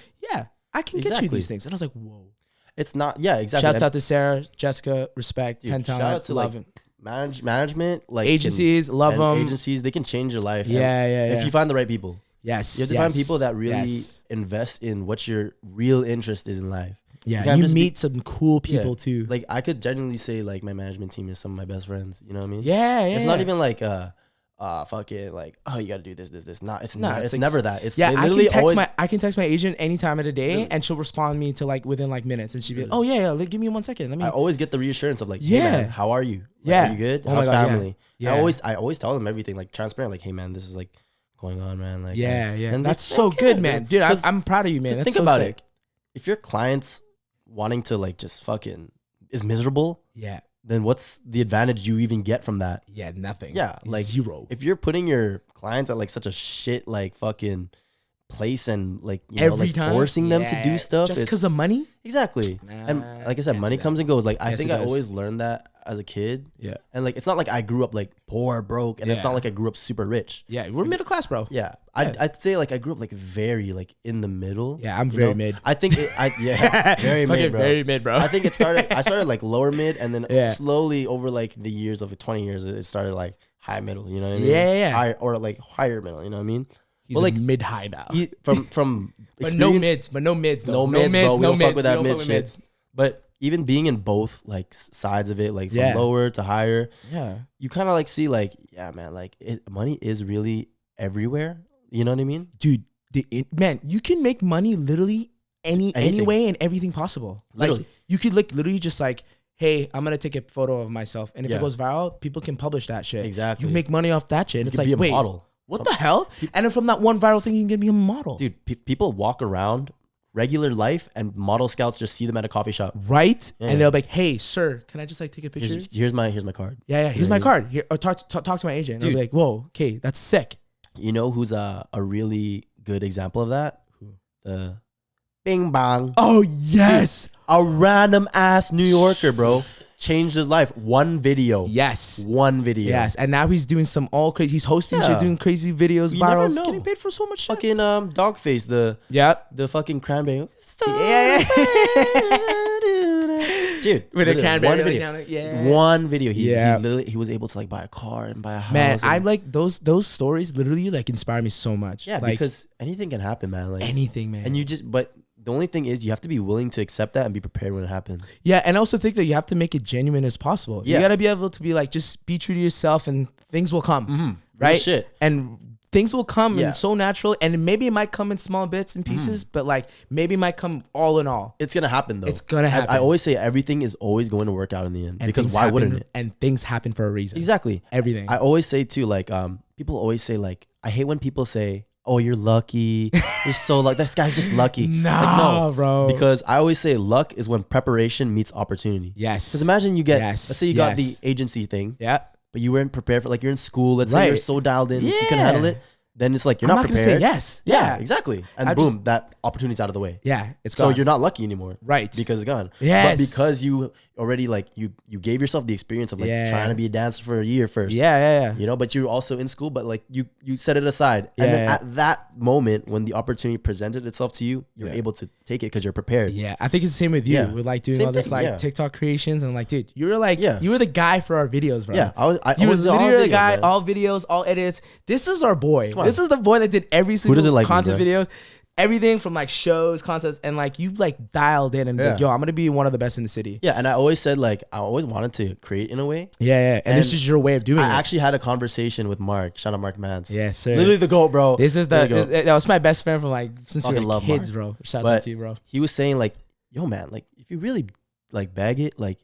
I can get you these things. And I was like, whoa. It's not, exactly. Shouts out to Sarah, Jessica, respect, Penn Talent, shout out to love it. Management, like agencies, love them. Agencies, they can change your life. Yeah. If you find the right people. Yes. You have to find people that really invest in what your real interest is in life. Yeah, you meet some cool people too. Like, I could genuinely say like my management team is some of my best friends. You know what I mean? Yeah. It's not even like fucking like, oh, you got to do this. It's never that. It's literally I can text my agent any time of the day, and she'll respond to me to like within like minutes, and she'd be like, oh yeah, give me 1 second. I always get the reassurance of like, hey man, how are you? Are you good? How's family? I always tell them everything, like transparent, like, hey man, this is like going on, man. Like, and that's so good, man. Dude, I'm proud of you, man. That's think about it. If your clients wanting to like just fucking is miserable, then what's the advantage you even get from that? Yeah, nothing. Yeah, like zero. If you're putting your clients at like such a shit like fucking place and like, you know, like forcing them to do stuff just because of money. Exactly. And like I said, money comes and goes. Like, I think I always learned that as a kid. Yeah. And like, it's not like I grew up like poor, broke, and it's not like I grew up super rich. Yeah, we're middle class, bro. Yeah. I'd say like I grew up like very like in the middle. Yeah, I'm very mid. I think very mid, bro. Very mid, bro. I think I started like lower mid, and then slowly over like the years of 20 years, it started like high middle. You know what I mean? Yeah. High, or like higher middle. You know what I mean? He's like mid high now. From but no mids, though. No mids, bro. We don't fuck with that mid shit. But even being in both like sides of it, like from lower to higher, you kind of like see like, yeah, man, like money is really everywhere. You know what I mean, dude? Man, you can make money literally any way and everything possible. Literally, like, you could like literally just like, hey, I'm gonna take a photo of myself, and if it goes viral, people can publish that shit. Exactly, you make money off that shit. And it's like, be a wait, model. What the hell? And then from that one viral thing, you can get me a model. Dude, people walk around regular life and model scouts just see them at a coffee shop. Right? Yeah. And they'll be like, hey, sir, can I just like take a picture? Here's my card. Yeah. Here's my card. Here, or talk to my agent. And I'll be like, whoa, okay, that's sick. You know who's a really good example of that? The Bing Bang. Oh, yes. Dude, a random ass New Yorker, bro. Changed his life. One video. Yes. One video. Yes. And now he's doing some all crazy. He's hosting shit, doing crazy videos, viral. He's getting paid for so much shit. Fucking Dogface, the fucking cranberry. Yeah. Dude. With a cranberry. One video. He was able to like buy a car and buy a house. Man, I'm like those stories literally like inspire me so much. Yeah, like, because anything can happen, man. Like anything, man. And but the only thing is you have to be willing to accept that and be prepared when it happens. Yeah, and I also think that you have to make it genuine as possible. Yeah. You got to be able to be like, just be true to yourself and things will come. Right? Real shit. And things will come and it's so natural. And maybe it might come in small bits and pieces, but like maybe it might come all in all. It's going to happen though. It's going to happen. I always say everything is always going to work out in the end. And because why wouldn't it? And things happen for a reason. Exactly. Everything. I always say too, like, people always say like, I hate when people say, oh, you're lucky. You're so lucky. This guy's just lucky. No, bro. Because I always say luck is when preparation meets opportunity. Yes. Because imagine you get, let's say you got the agency thing. Yeah. But you weren't prepared for, like, you're in school. Let's say you're so dialed in, you can handle it. Then it's like, you're not prepared. Gonna say yes. Yeah, exactly. And boom, that opportunity's out of the way. Yeah, it's gone. So you're not lucky anymore. Right. Because it's gone. Yes. But because you already, like, you gave yourself the experience of, like, trying to be a dancer for a year first. Yeah. You know, but you're also in school, but, like, you set it aside. And then at that moment, when the opportunity presented itself to you, you're able to take it because you're prepared. Yeah, I think it's the same with you. Yeah. With, like, doing all this, like, TikTok creations. And, like, dude, you were, like, you were the guy for our videos, bro. Yeah, you were literally the guy, all videos, all edits. This is our boy. This is the boy that did every single content video. everything from like shows, concepts, and like you like dialed in and like, yo, I'm gonna be one of the best in the city. Yeah, and I always said like I always wanted to create in a way. Yeah. And this is your way of doing it. I actually had a conversation with Mark. Shout out Mark Mans. Yes, sir. Literally the GOAT, bro. That was my best friend from like since we were kids, Mark. bro. Shout out to you, bro. He was saying like, yo, man, like if you really like bag it, like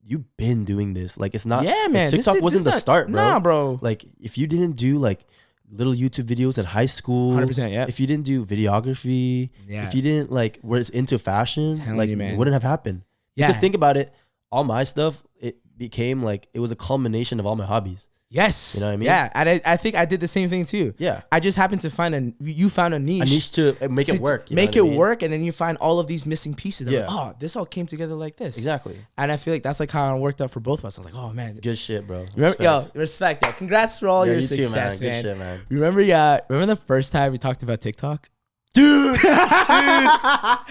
you've been doing this. Like it's not. Yeah, man. TikTok wasn't the start, bro. Nah, bro. Like if you didn't do like little YouTube videos in high school, 100%, yeah. If you didn't do videography, if you didn't like was into fashion, like it wouldn't have happened. Yeah. Because think about it, all my stuff, it became like it was a culmination of all my hobbies. Yes. You know what I mean? Yeah. And I think I did the same thing too. Yeah. I just happened to find you found a niche. A niche to make it work. Make it work, and then you find all of these missing pieces. Yeah. Like, oh, this all came together like this. Exactly. And I feel like that's like how it worked out for both of us. I was like, oh man. It's good shit, bro. Respect, yo. Congrats for all your success, too, man. man. Good shit, man. Remember the first time we talked about TikTok? Dude.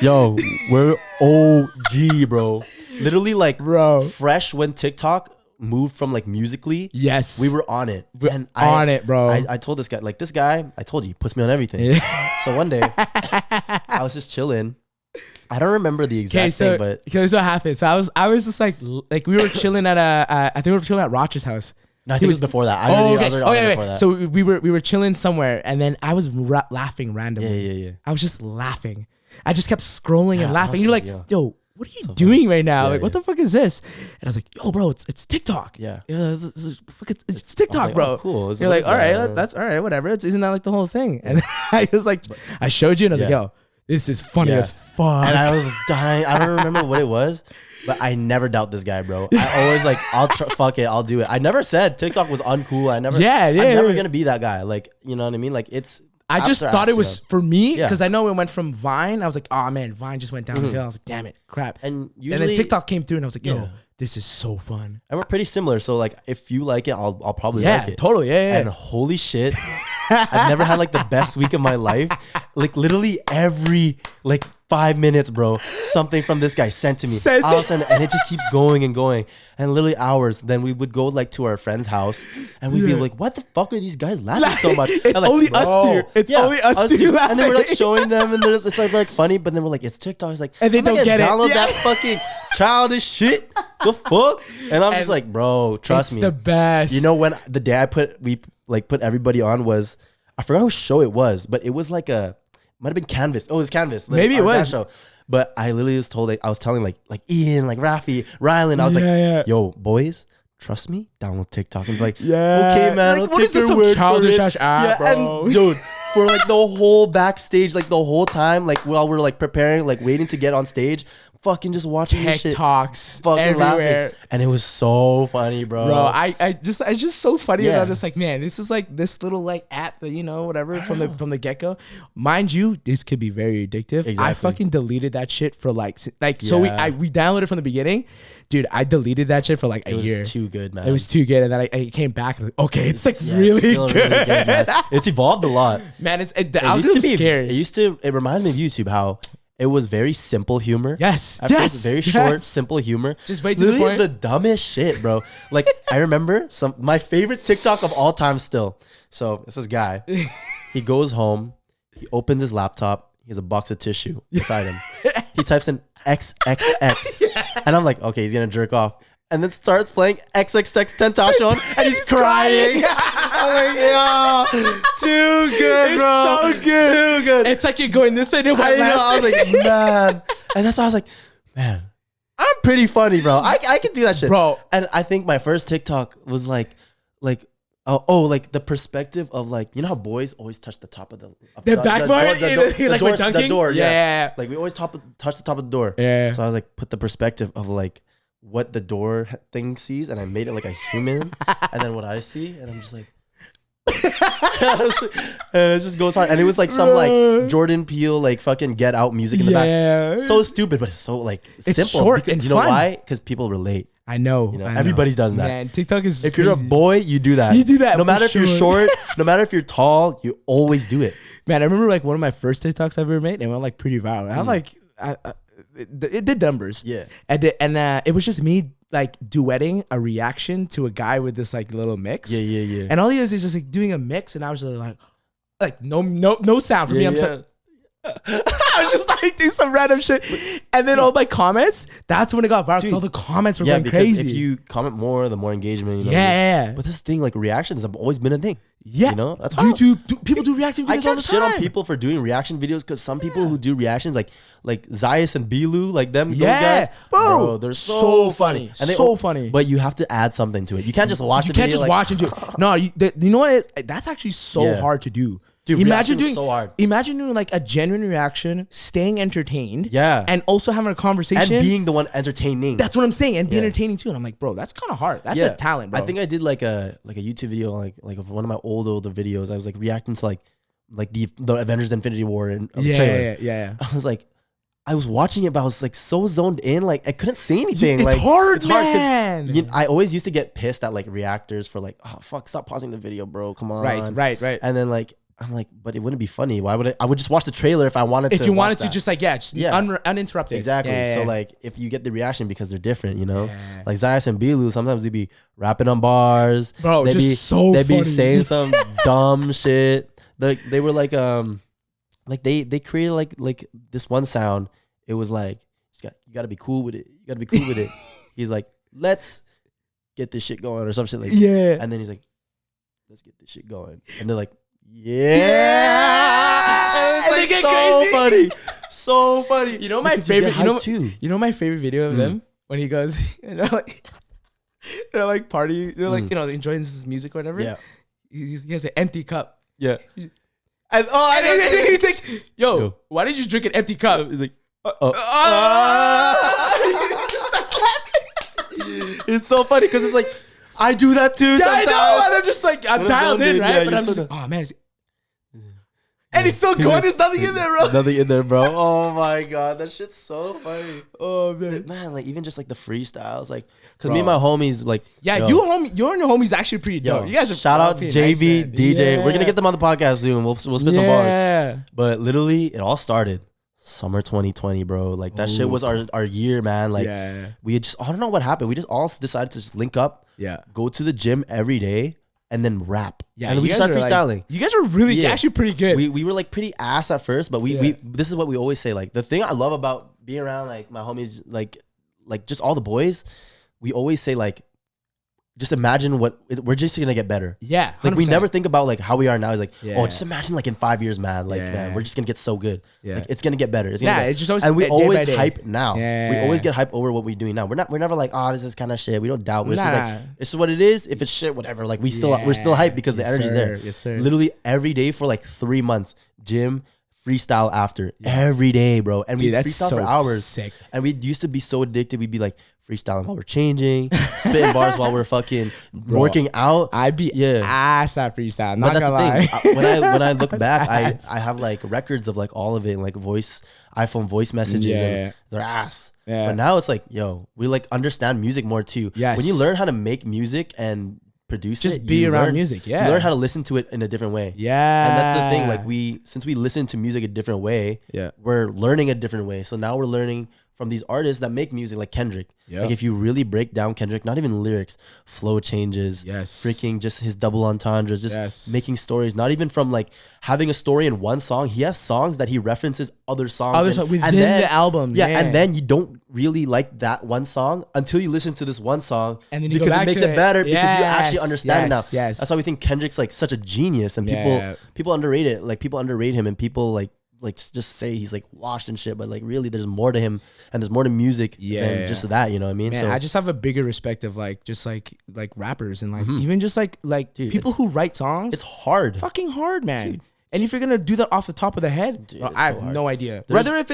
Yo, we're OG, bro. Literally like fresh when TikTok moved from like Musically. Yes, we were on it. Bro. I told this guy, I told you, he puts me on everything. So one day I was just chilling. I don't remember the exact thing, but here's what happened. So I was just like we were chilling at I think we were chilling at Roch's house. No, I think it was before that. Before that. So we were chilling somewhere, and then I was laughing randomly. Yeah. I was just laughing. I just kept scrolling and laughing. You're like, yo, what are you doing right now? Like, what the fuck is this? And I was like, yo, bro, it's TikTok. Yeah. It's TikTok, like, bro. Oh, cool. You're like, all right, that's all right, whatever. Isn't that like the whole thing? And I was like, I showed you, and I was like, yo, this is funny as fuck. And I was dying. I don't remember what it was, but I never doubt this guy, bro. I always like, fuck it, I'll do it. I never said TikTok was uncool. I'm never gonna be that guy. Like, you know what I mean? Like I just thought it was for me because I know it went from Vine. I was like, oh man, Vine just went downhill. I was like, damn it, crap. And then TikTok came through, and I was like, yo, this is so fun. And we're pretty similar. So like, if you like it, I'll probably like it. Totally, yeah. And holy shit, I've never had like the best week of my life. Like literally every like 5 minutes, bro, something from this guy sent to me. I'll send it, and it just keeps going and going, and literally hours. Then we would go like to our friend's house, and we'd be like, "What the fuck are these guys laughing so much?" It's like, only us two. It's only us two. And then we're like showing them, and it's like funny. But then we're like, "It's TikTok." It's like, and they don't get it. Download that fucking childish shit. The fuck? And I'm just like, bro, trust me. It's the best. You know, when the day we put everybody on was, I forgot whose show it was, but it was like might have been Canvas. Oh, it was Canvas. Like, maybe it was. Show. But I literally was told, I was telling like Ian, like Rafi, Rylan, I was like, yo, boys, trust me, download TikTok and be like, okay, man, like, I'll take your word childish for it. App, bro. And dude, for like the whole backstage, like the whole time, like while we're like preparing, like waiting to get on stage, fucking just watching this shit, TikToks fucking everywhere, laughing. And it was so funny, bro. It's just so funny. And I'm just like, man, this is like this little like app that, you know, whatever from the get go. Mind you, this could be very addictive. Exactly. I fucking deleted that shit for we downloaded it from the beginning. Dude, I deleted that shit for like a year. It was too good, man. It was too good, and then I came back and like, okay, it's like really good. Really good, man. It's evolved a lot, man. It used to be scary. It reminds me of YouTube, how it was very simple humor. Yes. It was very short, simple humor. Just wait to the point. The dumbest shit, bro. Like I remember my favorite TikTok of all time still. So it's this guy. He goes home. He opens his laptop. He has a box of tissue beside him. He types in XXX. And I'm like, okay, he's going to jerk off. And then starts playing XXX Tentacion, and he's crying. I'm like, yo, too good, bro. It's so good. Too good. It's like you're going this way. I was like, man. And that's why I was like, man, I'm pretty funny, bro. I can do that shit. Bro. And I think my first TikTok was like the perspective of like, you know how boys always touch the top of the back part? The door. Yeah. Like we always touch the top of the door. Yeah. So I was like, put the perspective of like what the door thing sees, and I made it like a human, and then what I see, and I'm just like, it just goes hard. And it was like some like Jordan Peele like fucking Get Out music in the back. So stupid, but it's so like it's simple. Short and you know fun. Why? Because people relate. I know. You know, everybody's does that. Man, TikTok is if crazy. You're a boy, you do that. You do that. No matter if you're short, no matter if you're tall, you always do it. Man, I remember like one of my first TikToks I ever made, and went like pretty viral. I like it did numbers. Yeah. And it was just me like duetting a reaction to a guy with this like little mix. Yeah. And all he is just like doing a mix, and I was just like no sound for me. I'm just like, I was just like, do some random shit. And then all my comments, that's when it got viral. Because all the comments were going crazy. If you comment more, the more engagement. You know, yeah. But this thing, like reactions have always been a thing. Yeah. You know? That's YouTube. People do reaction videos all the time. I can't shit on people for doing reaction videos because some people who do reactions, like Zayas and Bilu, like them, those guys, bro, they're so funny. And so funny. But you have to add something to it. You can't just watch the video. You can't just watch it. No, you know what? That's actually so hard to do. Dude, imagine doing so hard. Imagine doing like a genuine reaction, staying entertained, and also having a conversation and being the one entertaining. That's what I'm saying, and being entertaining too. And I'm like, bro, that's kind of hard. That's a talent, bro. I think I did like a YouTube video, like of one of my older videos. I was like reacting to like the Avengers Infinity War and trailer. Yeah. I was like, I was watching it, but I was like so zoned in, like I couldn't say anything. It's like, hard, man. I always used to get pissed at like reactors for like, oh fuck, stop pausing the video, bro. Come on. Right. And then like, I'm like, but it wouldn't be funny. Why would I would just watch the trailer if I wanted to. If you wanted to, just uninterrupted. Exactly. So like, if you get the reaction because they're different, you know, like Zayas and Bilu, sometimes they'd be rapping on bars. Bro, they'd be saying some dumb shit. They were like they created like this one sound. It was like, you gotta be cool with it. You gotta be cool with it. He's like, let's get this shit going or some shit like that. Yeah. And then he's like, let's get this shit going. And they're like, yeah. And they get crazy. So funny. You know my favorite. You know my favorite video of them when he goes. And they're like party. They're like enjoying his music or whatever. Yeah. He has an empty cup. Yeah. And he's like, yo, why did you drink an empty cup? He's like, it's so funny because it's like I do that too. Sometimes. I know, and I'm just like I'm dialed in, right? But I'm just like, oh man, and he's still going. There's nothing in there, bro. Nothing in there, bro. Oh my god, that shit's so funny. Oh man, like even just like the freestyles, like because me and my homies, like you and your homies actually pretty dope. You guys are shout out JV, nice, DJ. We're gonna get them on the podcast soon. We'll spit some bars. But literally, it all started summer 2020, bro. Like that shit was our year, man. Like we had just I don't know what happened. We just all decided to just link up, go to the gym every day, and then rap. Yeah, and then we just started freestyling. You guys were really actually pretty good. We were like pretty ass at first, but we this is what we always say. Like the thing I love about being around like my homies, like just all the boys, we always say like, just imagine we're just gonna get better. Yeah, 100%. Like we never think about like how we are now. It's like, oh, just imagine like in 5 years, man. Like man, we're just gonna get so good. Yeah, like, it's gonna get better. It's just always, and we always hype now. Yeah. We always get hype over what we're doing now. We're never like, oh, this is kind of shit. We don't doubt. We're just like, this is what it is. If it's shit, whatever. Like we're still hyped because the energy's there. Yes, sir. Literally every day for like 3 months, gym. Freestyle after every day, bro, and we freestyle for hours. Sick. And we used to be so addicted. We'd be like freestyling while we're changing, spitting bars while we're fucking working out. I'd be ass at freestyle. Not gonna lie. When I look back, I have like records of like all of it, and like iPhone voice messages, and they're ass. Yeah. But now it's like, yo, we like understand music more too. Yes. When you learn how to make music and produce just be around music. You learn how to listen to it in a different way. Yeah. And that's the thing. Like since we listen to music a different way, we're learning a different way. So now we're learning from these artists that make music like Kendrick. Yep. Like if you really break down Kendrick, not even lyrics, flow changes, freaking just his double entendres, just making stories, not even from like having a story in one song. He has songs that he references other songs within the album. Yeah, and then you don't really like that one song until you listen to this one song, and then because it makes it better because you actually understand it now. Yes. That's why we think Kendrick's like such a genius, and people underrate it. Like people underrate him, and people like just say he's like washed and shit, but like really there's more to him, and there's more to music than just that, you know what I mean? Man, so I just have a bigger respect of like just like rappers and like even just like dude, people who write songs. It's hard, fucking hard, man. Dude. And if you're gonna do that off the top of the head, bro, I have no idea. Whether if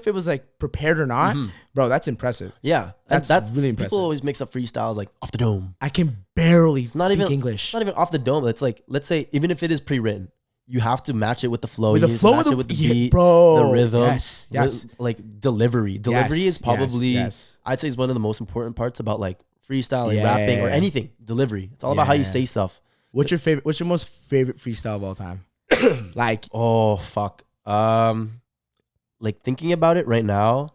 it was like prepared or not, bro, that's impressive. Yeah, that's really impressive. People always mix up freestyles like off the dome. I can barely speak English. Not even off the dome. It's like, let's say even if it is pre-written, you have to match it with the flow. With you the flow, match it with the beat, bro, the rhythm, yes. like delivery. Delivery is probably I'd say is one of the most important parts about like freestyling, rapping, or anything. Delivery. It's all about how you say stuff. What's your favorite? What's your most favorite freestyle of all time? Like, oh fuck. Like thinking about it right now,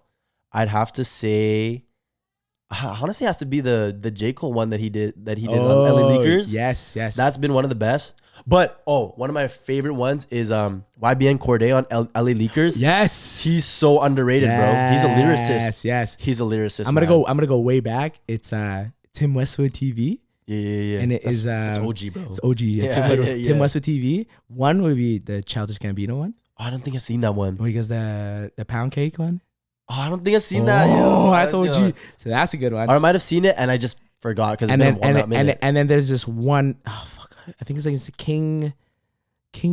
I'd have to say, honestly, it has to be the J. Cole one that he did on LA Leakers. Yes. That's been one of the best. But one of my favorite ones is YBN Corday on LA Leakers. Yes, he's so underrated, bro. He's a lyricist. Yes, he's a lyricist. I'm gonna go way back. It's Tim Westwood TV. Yeah. And it's OG, bro. It's OG. Tim Westwood TV. One would be the Childish Gambino one. Oh, I don't think I've seen that one. Where he goes the pound cake one. Oh, I don't think I've seen that. Oh, that's OG. So that's a good one. Or I might have seen it and I just forgot because and then there's this one. Oh fuck! I think it's King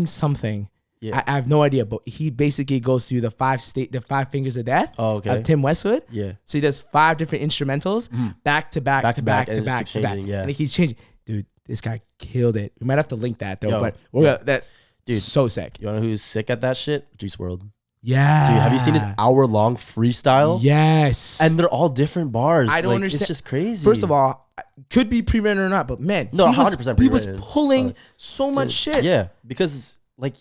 something. Yeah. I have no idea, but he basically goes through the five fingers of death. Oh, okay. Of Tim Westwood. Yeah. So he does 5 different instrumentals back to back. Yeah. And he keeps changing. Dude, this guy killed it. We might have to link that though, but we're gonna, dude, so sick. You know who's sick at that shit? Juice WRLD. Yeah. Dude, have you seen his hour-long freestyle? Yes. And they're all different bars. I don't understand. It's just crazy. First of all, could be pre-written or not, but man, no, 100% he was pulling so much shit. Yeah, because like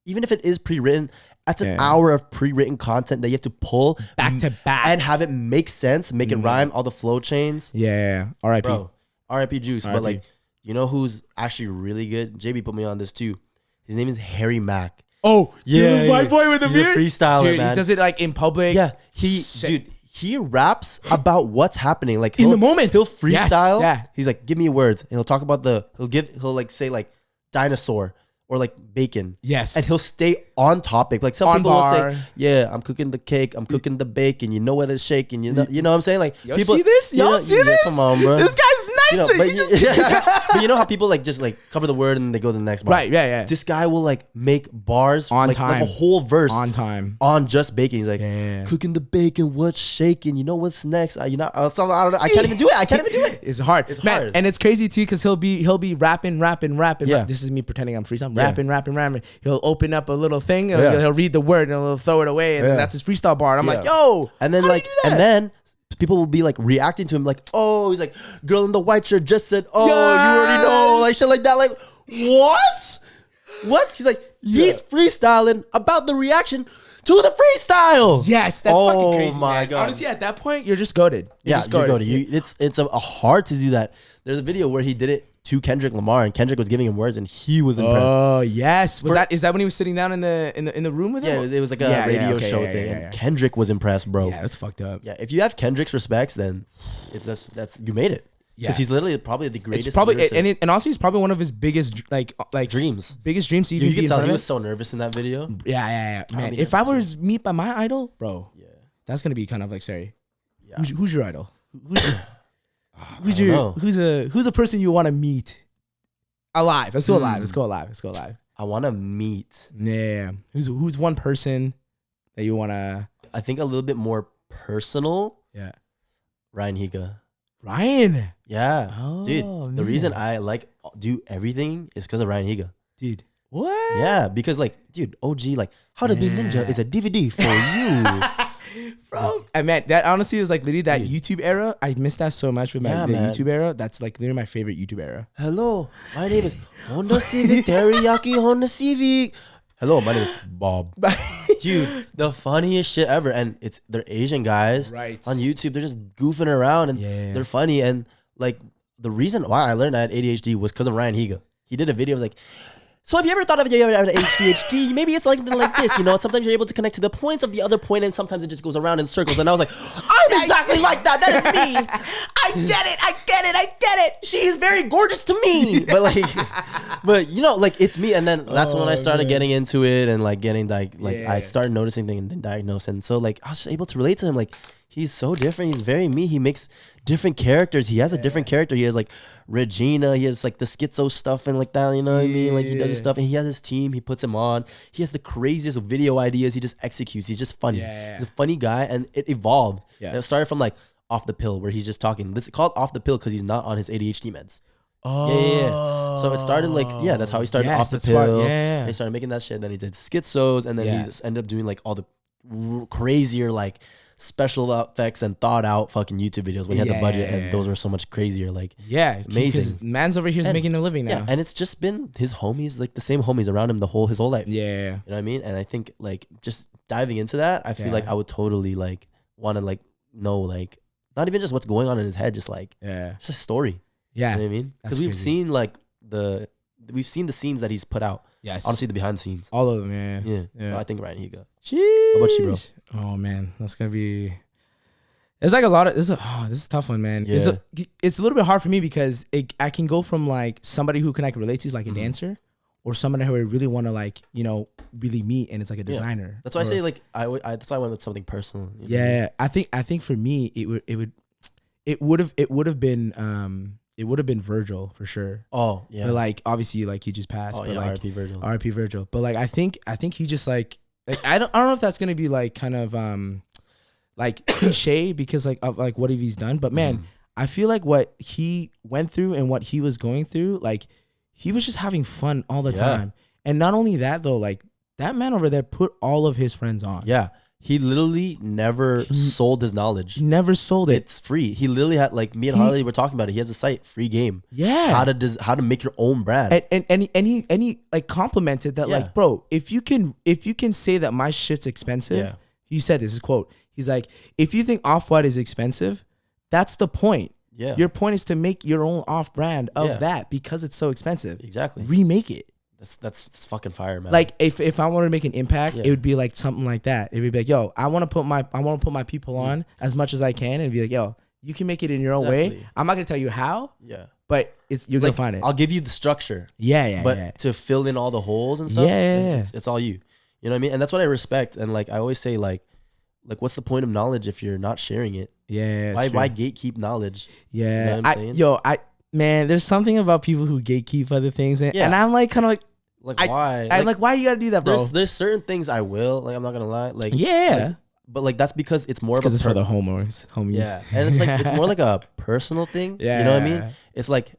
even if it is pre-written, that's an hour of pre-written content that you have to pull back to back and have it make sense, make it rhyme, all the flow chains. Yeah. R.I.P. Bro, R.I.P. Juice. But like, you know who's actually really good? JB put me on this too. His name is Harry Mack. Oh, yeah, the white boy with the beard. Freestyler, dude, man. He does it like in public. Yeah, he raps about what's happening, like in the moment. He'll freestyle. Yes, yeah, he's like, give me words, and he'll talk about he'll like say like dinosaur or like bacon. Yes, and he'll stay on topic. Like some people will say, yeah, I'm cooking the cake, I'm cooking the bacon. You know what it's shaking. You know what I'm saying? Like people see this? Y'all see this? Come on, bro. This guy's nice. But you know how people like just like cover the word and they go to the next bar. Right. Yeah. This guy will like make bars on like, time, like a whole verse on time on just bacon. He's like, cooking the bacon, what's shaking? You know what's next? I don't know. I can't even do it. It's hard. It's hard, and it's crazy too because he'll be rapping. Yeah. This is me pretending I'm freestyling. Rapping. He'll open up a little thing. He'll read the word and he'll throw it away, and then that's his freestyle bar. And I'm like, yo, and then and then people will be like reacting to him like, oh, he's like, girl in the white shirt just said, oh, you already know, like shit like that. Like, what? He's like, he's freestyling about the reaction to the freestyle. Yes, that's fucking crazy. Oh my god. Honestly, at that point, you're just goated. You're goated. It's hard to do that. There's a video where he did it to Kendrick Lamar, and Kendrick was giving him words, and he was impressed. Oh yes, is that when he was sitting down in the room with him? Yeah, it was like a radio show thing. And Kendrick was impressed, bro. Yeah, that's fucked up. Yeah, if you have Kendrick's respects, then that's you made it. Yeah, because he's literally probably the greatest. It's probably and also he's probably one of his biggest like dreams. Biggest dreams. To you can tell he was so nervous in that video. Yeah. Man, if I was meet by my idol, bro, that's gonna be kind of like scary. Yeah. Who's your idol? Who's a person you want to meet alive? Let's go alive. I want to meet. Yeah. Who's one person that you want to? I think a little bit more personal. Yeah. Ryan Higa. Ryan. Yeah. Oh, dude. man. The reason I like do everything is because of Ryan Higa. Dude. What? Yeah, because like, dude, OG, like How to Be Ninja is a DVD for you. Bro, I meant that honestly was like literally that YouTube era. I miss that so much with the YouTube era. That's like literally my favorite YouTube era. Hello, my name is Honda Civic Teriyaki Honda Civic. Hello, my name is Bob. Dude, the funniest shit ever. And they're Asian guys on YouTube. They're just goofing around and they're funny. And like the reason why I learned I had ADHD was because of Ryan Higa. He did a video. It was like, so have you ever thought of you have ADHD? Maybe it's like something like this, you know? Sometimes you're able to connect to the points of the other point, and sometimes it just goes around in circles. And I was like, I'm exactly like that. That is me. I get it. She is very gorgeous to me. But you know, like it's me. And then that's when I started getting into it and like getting I started noticing things and then diagnosed. And so like I was just able to relate to him. Like he's so different. He's very me. He makes different characters. He has a different character. He has like Regina, he has like the schizo stuff and like that, you know what I mean? Like he does his stuff and he has his team, he puts him on. He has the craziest video ideas, he just executes. He's just funny. He's a funny guy and it evolved. It started from like Off the Pill where he's just talking. This is called Off the Pill because he's not on his ADHD meds. Oh. So it started like, that's how he started Off the Pill. And he started making that shit. Then he did schizos and then he just ended up doing like all the crazier like special effects and thought out fucking YouTube videos when he had the budget and those were so much crazier. Like amazing. Man's over here is making a living now. Yeah, and it's just been his homies, like the same homies around him his whole life. Yeah. You know what I mean? And I think like just diving into that, I feel like I would totally like want to like know like not even just what's going on in his head, just like just a story. Yeah. You know what I mean? Because we've seen like the we've seen the scenes that he's put out. Yes. Honestly, the behind the scenes. All of them, yeah. Yeah. So I think Ryan Higa. Jeez. How about you, bro? Oh man, that's gonna be. It's like a lot of this is a tough one, man. Yeah. It's a little bit hard for me because I can go from like somebody who can relate to, like a dancer, or someone who I really want to like really meet, and it's like a designer. That's why I say like that's why I went with something personal. Yeah, I think for me it would have been Virgil for sure. Oh yeah. But like obviously like he just passed. Oh but yeah, like, R.I.P. Virgil. R.I.P. Virgil. But like I think he just like I don't know if that's gonna be like kind of like cliche because like of like what he's done. But man, I feel like what he went through and what he was going through, like he was just having fun all the time. And not only that though, like that man over there put all of his friends on. Yeah. He literally never sold his knowledge. He never sold it. It's free. He literally had like me and Harley were talking about it. He has a site, free game. Yeah. How to make your own brand. And he like complimented that like, bro, if you can say that my shit's expensive, he said this is quote. He's like, if you think Off-White is expensive, that's the point. Yeah. Your point is to make your own off brand of that because it's so expensive. Exactly. Remake it. That's fucking fire, man. Like if I wanted to make an impact, it would be like something like that. It would be like, yo, I want to put my people on as much as I can, and be like, yo, you can make it in your own way. I'm not gonna tell you how. Yeah. But you're gonna find it. I'll give you the structure. But to fill in all the holes and stuff, it's all you. You know what I mean? And that's what I respect. And like I always say, like what's the point of knowledge if you're not sharing it? Yeah. Why gatekeep knowledge? Yeah. You know what I'm saying? Man, there's something about people who gatekeep other things, and I'm like kind of like. Like why? I'm like, why you gotta do that, bro? There's certain things I will. Like I'm not gonna lie. Like but like that's because it's more because it's for the homies. Yeah, and it's like it's more like a personal thing. Yeah, you know what I mean? It's like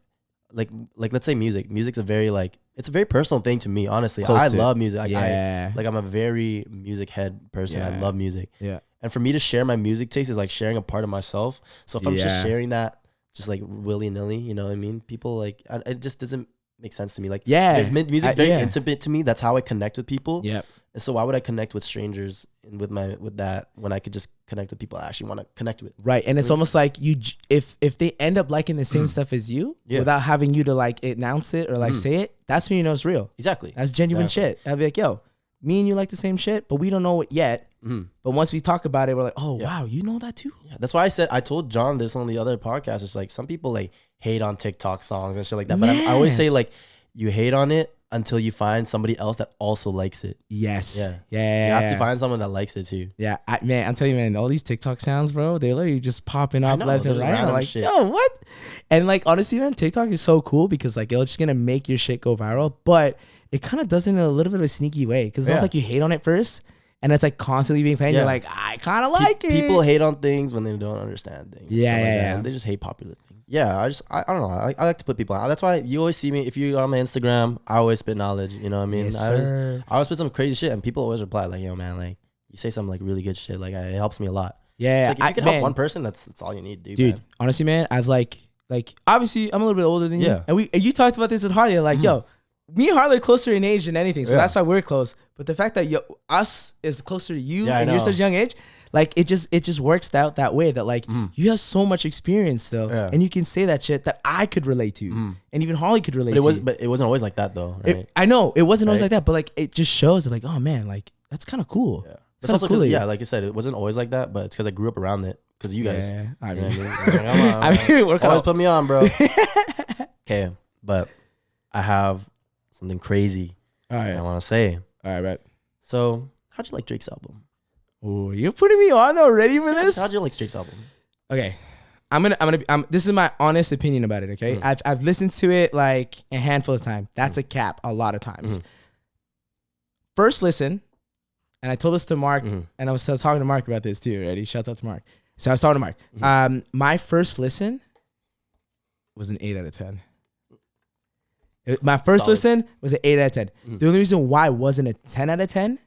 let's say music. Music's a very it's a very personal thing to me. Honestly, I love music. I'm a very music head person. I love music. Yeah, and for me to share my music taste is like sharing a part of myself. So if I'm just sharing that, just like willy nilly, you know what I mean? People like it just doesn't make sense to me. Like music's very intimate to me. That's how I connect with people. Yeah. And so why would I connect with strangers and with that when I could just connect with people I actually want to connect with? Right. And it's almost like if they end up liking the same stuff as you without having you to like announce it or like say it, that's when you know it's real. Exactly. That's genuine shit. I'll be like, yo, me and you like the same shit, but we don't know it yet. But once we talk about it, we're like, oh wow, you know that too? Yeah. That's why I told John this on the other podcast. It's like some people like hate on TikTok songs and shit like that. But I always say like you hate on it until you find somebody else that also likes it. Yes. Yeah. You have to find someone that likes it too. Yeah. I'm telling you, man, all these TikTok sounds, bro, they're literally just popping up left and right. I'm like, shit. Yo, what? And like, honestly, man, TikTok is so cool because like, it's just going to make your shit go viral. But it kind of does it in a little bit of a sneaky way because it's like you hate on it first. And it's like constantly being played. You're like, I kind of like it. People hate on things when they don't understand things. Yeah. They just hate popular things. Yeah, I don't know. I like to put people on. That's why you always see me. If you're on my Instagram, I always spit knowledge. You know what I mean? Yes, I always spit some crazy shit, and people always reply like, "Yo, man, like you say some like really good shit. Like it helps me a lot." Yeah, it's like, if you can help one person, that's all you need to do. Dude, man. honestly, man, I've like obviously I'm a little bit older than you. Yeah, and you talked about this with Harley. Like, yo, me and Harley are closer in age than anything, so that's why we're close. But the fact that us is closer to you and you're such a young age, like it just works out that way. That like you have so much experience still, and you can say that shit that I could relate to, and even Harley could relate to. But it wasn't always like that though. Right? I know it wasn't always like that, but like it just shows that like, oh man, like that's kind of cool. Yeah, it's also cool. Yeah, like you said, it wasn't always like that, but it's because I grew up around it. Because you guys, I mean, always put me on, bro. Okay, but I have something crazy. All right, I want to say. All right, right. So, how'd you like Drake's album? Oh, you're putting me on already for this? How'd you like Drake's album? Okay, this is my honest opinion about it. Okay, I've listened to it like a handful of times. That's a cap. A lot of times. First listen, and I told this to Mark, and I was talking to Mark about this too. Ready? Shout out to Mark. So I was talking to Mark. My first listen was an 8 out of 10. My first listen was an 8 out of 10. The only reason why it wasn't a 10 out of 10,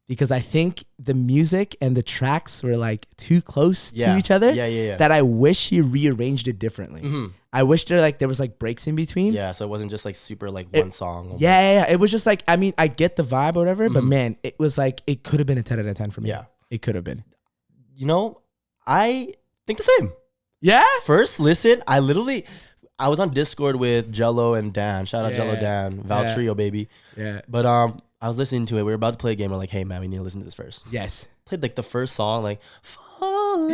because I think the music and the tracks were like too close to each other. Yeah. That I wish he rearranged it differently. I wish there was like breaks in between. Yeah, so it wasn't just like super like one song. Almost. Yeah. It was just like, I mean, I get the vibe or whatever, but man, it was like, it could have been a 10 out of 10 for me. Yeah. It could have been. You know, I think the same. Yeah? First listen, I I was on Discord with Jello and Dan. Shout out Jello Dan. Val Trio, baby. Yeah. But I was listening to it. We were about to play a game. We're like, hey, man, we need to listen to this first. Yes. Played like the first song, like, falling.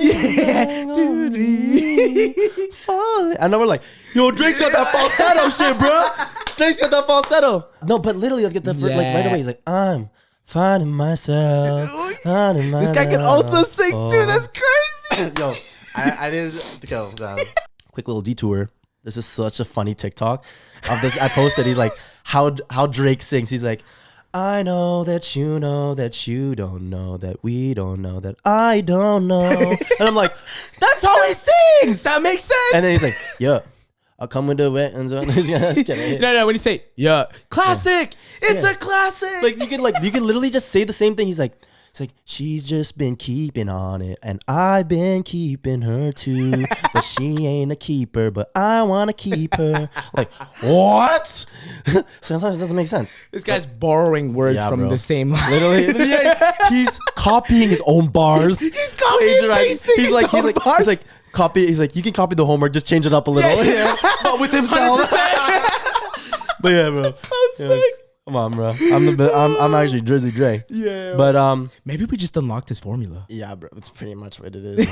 Falling. And then we're like, yo, Drake's got that falsetto shit, bro. Drake's got that falsetto. No, but literally, like, like right away, he's like, I'm finding myself. This guy can also sing, too. That's crazy. Yo, I didn't go. Quick little detour. This is such a funny TikTok of this. I posted. He's like, how Drake sings. He's like, I know that you don't know that we don't know that I don't know. And I'm like, that's how he sings. That makes sense. And then he's like, yeah, I'll come with the wet and so. No. When you say classic, it's a classic. Like you can literally just say the same thing. He's like, it's like, she's just been keeping on it, and I've been keeping her too. But she ain't a keeper, but I want to keep her. Like, what? Sometimes it doesn't make sense. This guy's borrowing words from the same line. Literally, he's copying his own bars. He's copying and pasting He's like, copy. He's like, you can copy the homework, just change it up a little. Yeah. But with himself. But yeah, bro. That's so sick. Come on, bro. I'm actually Drizzy Dre. Yeah. But maybe we just unlocked his formula. Yeah, bro. It's pretty much what it is.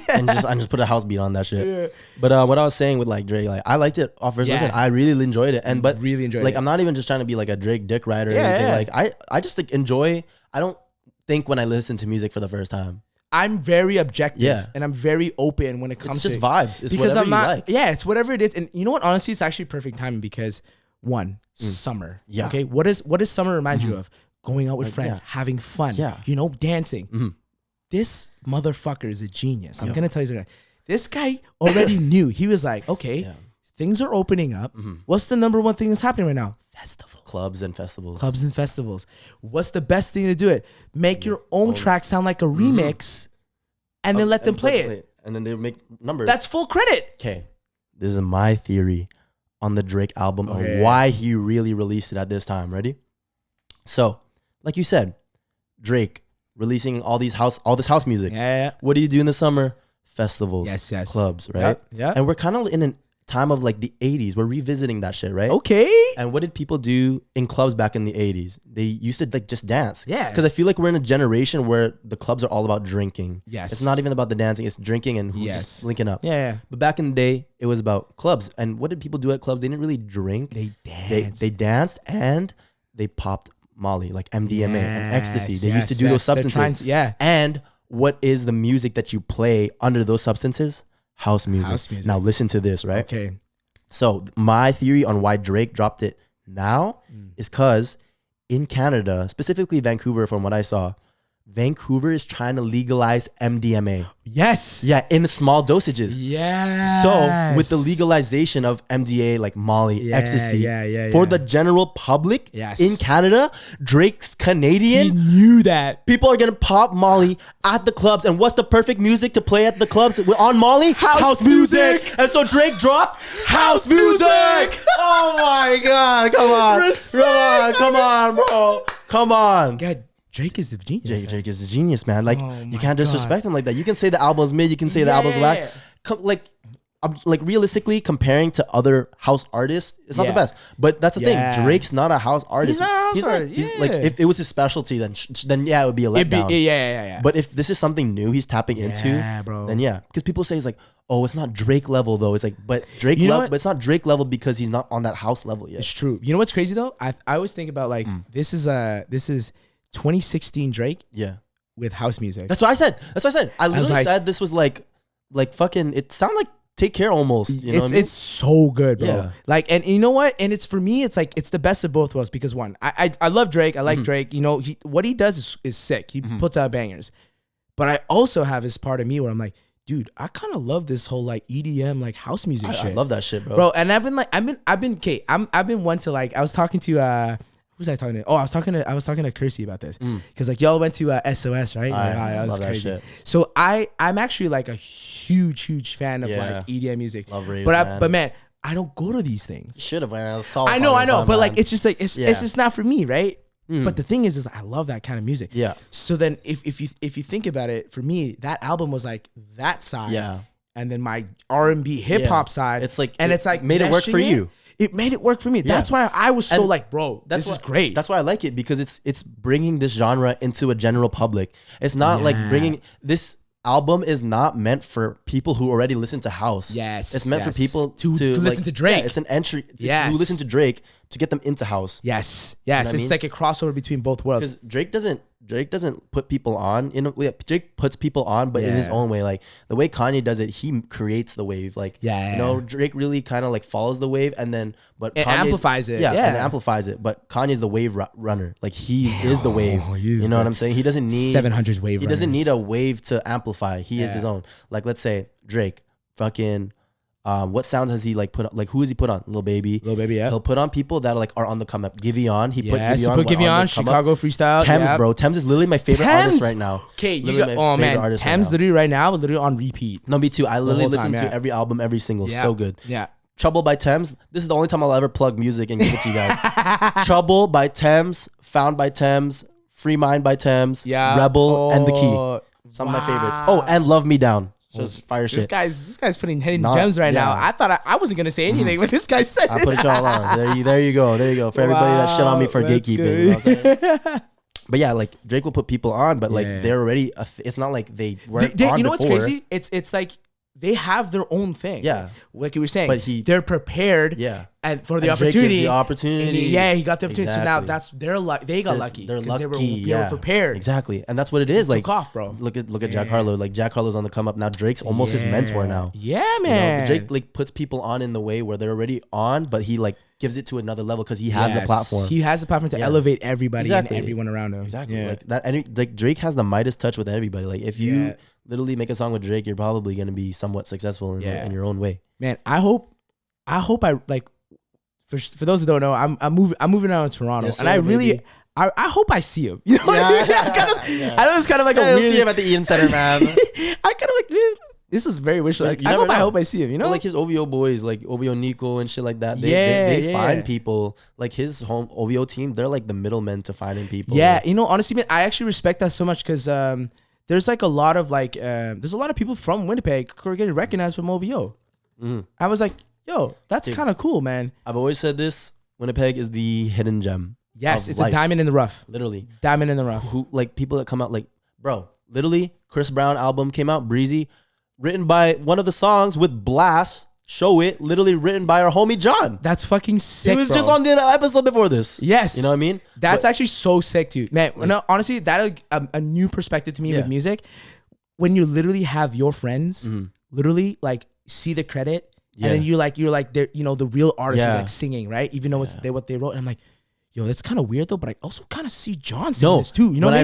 And I just put a house beat on that shit. Yeah. But what I was saying with like Drake, like I liked it off first listen. I really enjoyed it. But really enjoyed like it. I'm not even just trying to be like a Drake dick rider or anything. Like I just like enjoy. I don't think when I listen to music for the first time. I'm very objective and I'm very open when it comes to just vibes. It's because whatever you like. Yeah, it's whatever it is. And you know what? Honestly, it's actually perfect timing because summer. Yeah. Okay. What does summer remind you of? Going out with friends, having fun. Yeah. You know, dancing. This motherfucker is a genius. I'm gonna tell you something. This guy already knew. He was like, okay, things are opening up. What's the number one thing that's happening right now? Festivals. Clubs and festivals. What's the best thing to do it? Make your own track sound like a remix and then let them play it. And then they make numbers. That's full credit. Okay. This is my theory on the Drake album and why he really released it at this time. Ready? So, like you said, Drake releasing all this house music. Yeah. What do you do in the summer? Festivals. Yes. Clubs, right? Yeah. And we're kind of in a time of like the 80s. We're revisiting that shit, right? Okay. And what did people do in clubs back in the 80s? They used to like just dance. Yeah. Because I feel like we're in a generation where the clubs are all about drinking. Yes. It's not even about the dancing. It's drinking and just linking up. Yeah. But back in the day, it was about clubs. And what did people do at clubs? They didn't really drink. They danced. They danced and they popped Molly, like MDMA and ecstasy. They used to do those substances. And what is the music that you play under those substances? House music. Now listen to this, right? Okay. So my theory on why Drake dropped it now is because in Canada, specifically Vancouver, from what I saw, Vancouver is trying to legalize MDMA. Yes. Yeah, in small dosages. Yeah. So with the legalization of MDA, like Molly, ecstasy, for the general public in Canada, Drake's Canadian. He knew that. People are going to pop Molly at the clubs. And what's the perfect music to play at the clubs on Molly? House music. And so Drake dropped house music. Oh my God. Come on, bro. Come on. God. Drake is the genius. Drake is the genius, man. Like you can't disrespect him like that. You can say the album's mid. You can say the album's whack. Like realistically, comparing to other house artists, it's not the best. But that's the thing. Drake's not a house artist. He's not a house artist. Like if it was his specialty, then it would be a letdown. Yeah. But if this is something new he's tapping into, bro. Then because people say it's like, oh, it's not Drake level though. It's like, but Drake level, but it's not Drake level because he's not on that house level yet. It's true. You know what's crazy though? I always think about like this is 2016 Drake with house music. That's what I said. I literally said this was like fucking, it sounded like Take Care almost. You know what I mean? It's so good, bro. Yeah. Like, and you know what? And it's for me, it's like, it's the best of both worlds because one, I love Drake. I like Drake. You know, what he does is sick. He puts out bangers. But I also have this part of me where I'm like, dude, I kind of love this whole like EDM, like house music shit. I love that shit, bro. And I've been one to like, I was talking to, who was I talking to? Oh, I was talking to Kirsty about this because like y'all went to SOS, right? That was crazy. That shit. So I'm actually like a huge fan of like EDM music. Love raves, but man, I don't go to these things. You should have. I know, but like it's just like it's just not for me, right? But the thing is I love that kind of music. Yeah. So then if you think about it, for me, that album was like that side. Yeah. and then my R&B hip hop side. It's like, and it's like made it work for you. It made it work for me. That's why I was so like, bro, this is great. That's why I like it, because it's bringing this genre into a general public. It's not like bringing this album is not meant for people who already listen to house. Yes, it's meant for people to listen to Drake. Yeah, it's an entry. Who listen to Drake to get them into house. Yes, You know it's like a crossover between both worlds. Because Drake doesn't put people on. Drake puts people on, but in his own way. Like the way Kanye does it, he creates the wave. Like Drake really kind of like follows the wave, and then Kanye amplifies it. And amplifies it. But Kanye's the wave runner. Like he is the wave. You know what I'm saying? He doesn't need 700 wave. He doesn't need a wave to amplify. He is his own. Like let's say Drake, fucking. What sounds has he like put on? Like who has he put on? Lil Baby. Yeah. He'll put on people that are on the come up. Giveon. He put Giveon on. Chicago Freestyle. Thames, bro. Thames is literally my favorite artist right now. Okay, you got Thames literally right now, literally on repeat. No, me too. I literally listen to every album, every single. So good. Yeah. Trouble by Thames. This is the only time I'll ever plug music and give it to you guys. Trouble by Thames. Found by Thames. Free Mind by Thames. Yeah. Rebel and The Key. Some of my favorites. Oh, and Love Me Down. Just fire shit. This guy's putting hidden gems right now. I thought I wasn't gonna say anything, but this guy said I put it all on. There you go. For everybody that shit on me for gatekeeping. You know what I'm saying? But yeah, like Drake will put people on, but like they're already. It's not like they weren't on. You know before. what's crazy? It's like they have their own thing. Yeah, like you were saying, but they're prepared. Yeah, and for the opportunity. The opportunity. He got the opportunity. Exactly. So now they got lucky. They're lucky. They were prepared. Exactly, and that's what it is. Like took off, bro. Look at Jack Harlow. Like Jack Harlow's on the come up now. Drake's almost his mentor now. Yeah, man. Drake like puts people on in the way where they're already on, but he like gives it to another level because he has the platform. He has the platform to elevate everybody and everyone around him. Exactly. Like that. And like Drake has the Midas touch with everybody. Like if you literally make a song with Drake, you're probably gonna be somewhat successful in your own way. Man, I hope I like. For those who don't know, I'm moving out to Toronto, and I really. I hope I see him. You know what I mean? I know it's kind of like a weird. See him at the Ian Center, man. I kind of like, man, this is very wish. Like, I hope I see him. You know, like his OVO boys, like OVO Nico and shit like that. They find people. Like his home OVO team, they're like the middlemen to finding people. Yeah, you know, honestly, man, I actually respect that so much because there's like a lot of there's a lot of people from Winnipeg who are getting recognized from OVO. Mm-hmm. I was like, yo, that's kind of cool, man. I've always said this: Winnipeg is the hidden gem. Yes, it's a diamond in the rough. Literally. Diamond in the rough. Who like people that come out like, bro, literally, Chris Brown album came out, Breezy, written by one of the songs with Blast, Show It, literally written by our homie John. That's fucking sick, He was just on the episode before this. Yes. You know what I mean? That's actually so sick, too. Man, no, honestly, that's a new perspective to me with music. When you literally have your friends literally like see the credit and then you're like, they're, you know, the real artist is like singing, right? Even though it's what they wrote. And I'm like, yo, that's kind of weird though, but I also kind of see John singing this too. You know, when I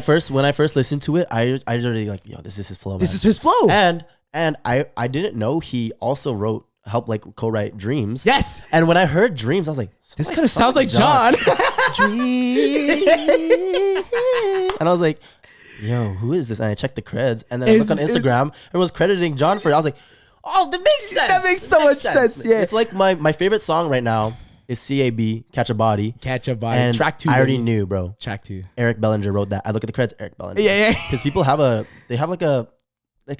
first listened to it, I already like, yo, this is his flow. This is his flow. And I didn't know he also helped like co-write Dreams. Yes. And when I heard Dreams, I was like, this kind of sounds like John. Dreams. And I was like, yo, who is this? And I checked the creds, and then I looked on Instagram. Everyone's crediting John for it. I was like, oh, that makes sense. That makes so much sense. Yeah. It's like my favorite song right now is CAB, Catch a Body. Catch a Body. And Track 2. I already knew, bro. Track 2. Eric Bellinger wrote that. I look at the credits, Eric Bellinger. Yeah. Because people have a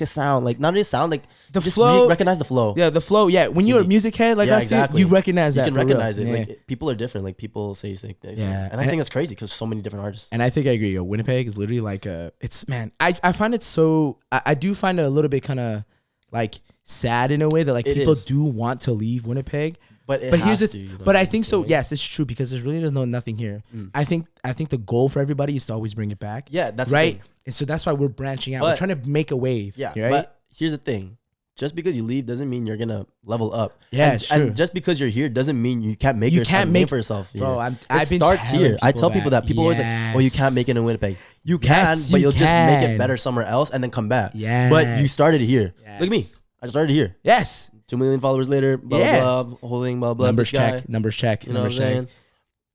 sound, like not only a sound, like the flow. Recognize the flow. Yeah, the flow. Yeah, when you're a music head like us, you recognize that. You can recognize it. Like people are different. Like people say things. Yeah, and I think that's crazy because so many different artists. And I think I agree. Yo, Winnipeg is literally like it's man. I find it so. I do find it a little bit kind of like sad in a way that like people do want to leave Winnipeg. But here's but I think so. Yes, it's true because there's really nothing here. I think the goal for everybody is to always bring it back. Yeah, that's right. And so that's why we're branching out. We're trying to make a wave. Yeah, right? But here's the thing: just because you leave doesn't mean you're gonna level up. Yeah, and just because you're here doesn't mean you can't make a name for yourself. Bro, it starts here. I tell people that. People always like, "Oh, you can't make it in Winnipeg." You can, but you'll just make it better somewhere else and then come back. Yeah, but you started here. Look at me. I started here. Yes. 2 million followers later, blah, blah, holding, blah, blah. Numbers check. You know what I'm saying?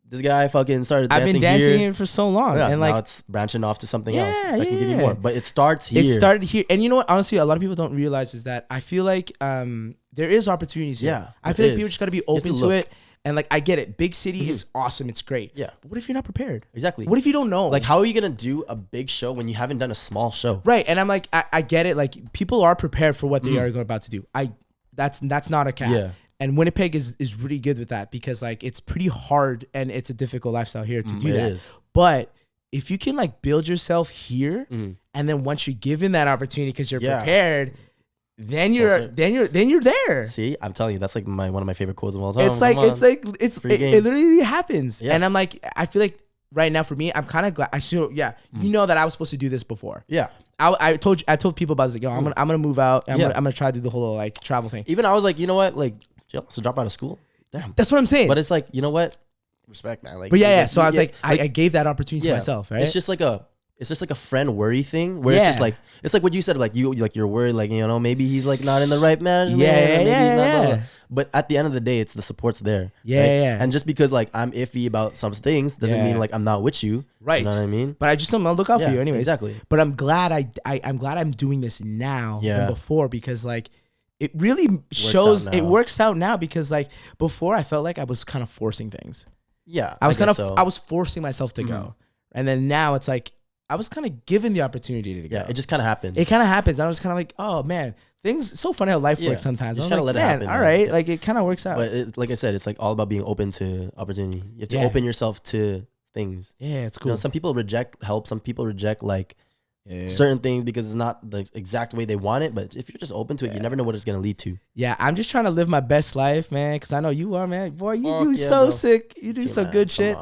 This guy fucking started dancing. I've been dancing here for so long. Yeah, and like, now it's branching off to something else that can give you more. But it starts here. It started here. And you know what? Honestly, a lot of people don't realize is that I feel like there is opportunities here. Yeah. I feel like people just got to be open to it. And like, I get it. Big city is awesome. It's great. Yeah. But what if you're not prepared? Exactly. What if you don't know? Like, how are you going to do a big show when you haven't done a small show? Right. And I'm like, I get it. Like, people are prepared for what they are about to do. That's not a cap. Yeah. And Winnipeg is really good with that because like, it's pretty hard and it's a difficult lifestyle here to do that. It is. But if you can like build yourself here, and then once you're given that opportunity because you're prepared, then you're there. See, I'm telling you, that's like one of my favorite quotes of all time. It literally happens. Yeah. And I'm like, I feel like right now for me, I'm kind of glad. You know that I was supposed to do this before. Yeah. I told people about this. Like, yo, I'm gonna move out. I'm gonna try to do the whole like travel thing. Even I was like, you know what, like, so drop out of school. Damn. That's what I'm saying. But it's like, you know what, respect, man. Like, but yeah. So I was like, I gave that opportunity to myself. Right. It's just like a friend worry thing where it's just like, it's like what you said, like you're worried, like, you know, maybe he's like not in the right management. Yeah. But at the end of the day, it's the support's there. Yeah, right? Yeah. And just because like I'm iffy about some things doesn't mean like I'm not with you. Right. You know what I mean? But I just don't look out for you anyways. Exactly. But I'm glad I'm glad I'm doing this now than before because like it really shows it works out now because like before I felt like I was kind of forcing things. Yeah. I was forcing myself to go. And then now it's like I was kind of given the opportunity to go. Yeah, it just kind of happened. It kind of happens. I was kind of like, oh man, it's so funny how life works sometimes. Just kind of let it happen. All right, like it kind of works out. But like I said, it's like all about being open to opportunity. You have to open yourself to things. Yeah, it's cool. You know, some people reject help. Some people reject like certain things because it's not the exact way they want it. But if you're just open to it, you never know what it's gonna lead to. Yeah, I'm just trying to live my best life, man. Because I know you are, man. Boy, you do so sick. You do some good shit.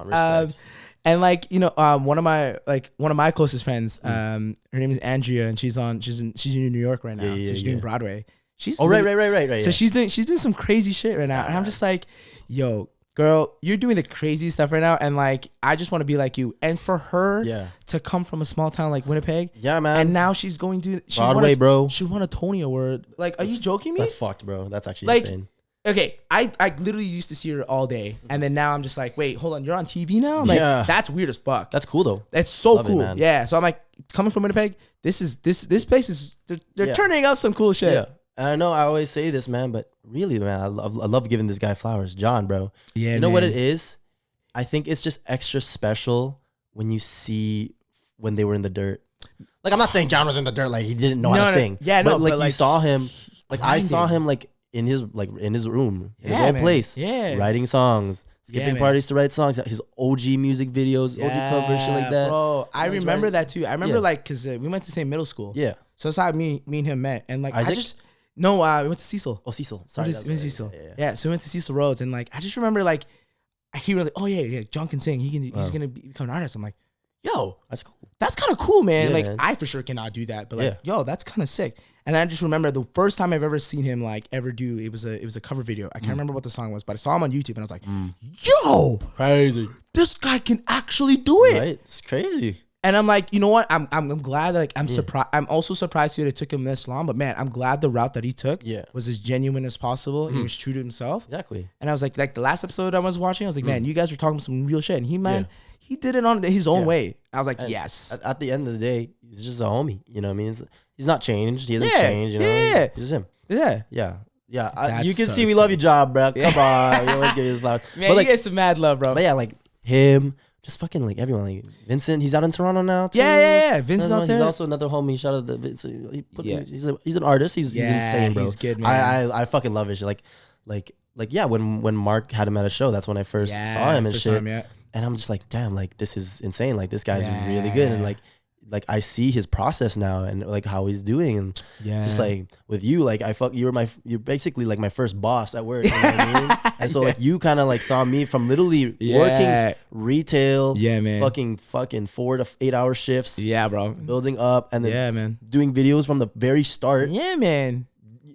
And like, you know, one of my closest friends, her name is Andrea, and she's in New York right now. So she's doing Broadway. Right. So she's doing some crazy shit right now. And I'm just like, yo, girl, you're doing the crazy stuff right now. And like, I just want to be like you. And for her to come from a small town like Winnipeg. Yeah, man. And now she's going to Broadway, bro. She won a Tony Award. Like, are you joking me? That's fucked, bro. That's actually insane. Okay, I literally used to see her all day, and then now I'm just like, wait, hold on, you're on TV now? I'm like, that's weird as fuck. That's cool though. That's so cool. Yeah. So I'm like, coming from Winnipeg, this place is they're turning up some cool shit. Yeah. And I know I always say this, man, but really, man, I love giving this guy flowers, John, bro. Yeah. You know what it is? I think it's just extra special when you see when they were in the dirt. Like, I'm not saying John was in the dirt, like he didn't know how to sing. Yeah, but like you saw him, like I saw him like in his room, in his own place, writing songs, skipping parties to write songs, his OG music videos, OG covers, shit like that. Bro, I remember that too. I remember like, cause we went to the same middle school. Yeah. So that's how me and him met. And like, Isaac? We went to Cecil. Oh, Cecil. Sorry. We went to Cecil. Yeah. So we went to Cecil Roads, and like, I just remember like, he was like, oh yeah, John can sing. He's gonna become an artist. I'm like, yo, that's cool. That's kind of cool, man. Like, man. I for sure cannot do that, but like, yo, that's kind of sick. And I just remember the first time I've ever seen him like ever do it was a cover video. I can't remember what the song was, but I saw him on YouTube and I was like, yo, crazy. This guy can actually do it. Right? It's crazy. And I'm like, you know what? I'm glad that like I'm surprised. I'm also surprised that it took him this long, but man, I'm glad the route that he took was as genuine as possible. He was true to himself. Exactly. And I was like the last episode I was watching, I was like, man, you guys were talking some real shit. And he did it on his own way. I was like, yes. At the end of the day, he's just a homie. You know what I mean? He's not changed. He hasn't changed. You know? Yeah. He's just him. Yeah. Yeah. Yeah. You can see we love you, Job, bro. Come on. We always give you this flowers. Man, but like, you get some mad love, bro. But yeah, like him, just fucking like everyone. Like Vincent, he's out in Toronto now, too. Yeah. Vincent's out there. He's also another homie. Shout out to Vincent. He's an artist. He's insane, bro. He's good, man. I fucking love his shit. Like yeah, when Mark had him at a show, that's when I first saw him and shit. And I'm just like, damn, like this is insane. Like this guy's really good. And like I see his process now and like how he's doing. And just like with you, like you're basically like my first boss at work. You know what I mean? And so like you kind of like saw me from literally working retail, man, fucking 4 to 8 hour shifts. Yeah, bro. Building up and then doing videos from the very start. Yeah, man.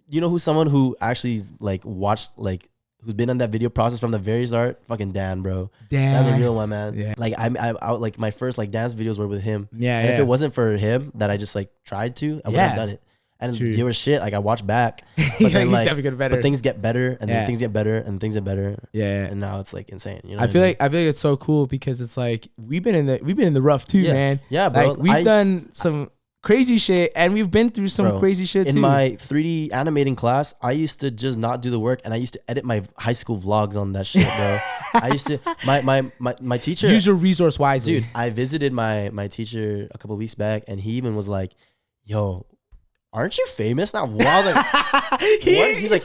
You know who's someone who actually like watched like who's been on that video process from the very start? Fucking Dan, bro. Dan. That's a real one, man. Yeah. Like I like my first like dance videos were with him. Yeah. And if it wasn't for him that I just like tried to, I wouldn't have done it. And there was shit like I watched back, but then like but things get better and then things get better and things get better. Yeah. And now it's like insane. You know I feel like it's so cool because it's like we've been in the rough too, man. Yeah, bro. Like we've done some crazy shit, and we've been through some crazy shit in too. my 3D animating class, I used to just not do the work, and I used to edit my high school vlogs on that shit, bro. I used to my teacher, use your resource wisely, dude. I visited my teacher a couple weeks back, and he even was like, "Yo, aren't you famous now?" Well, I was like, "What?" He's like,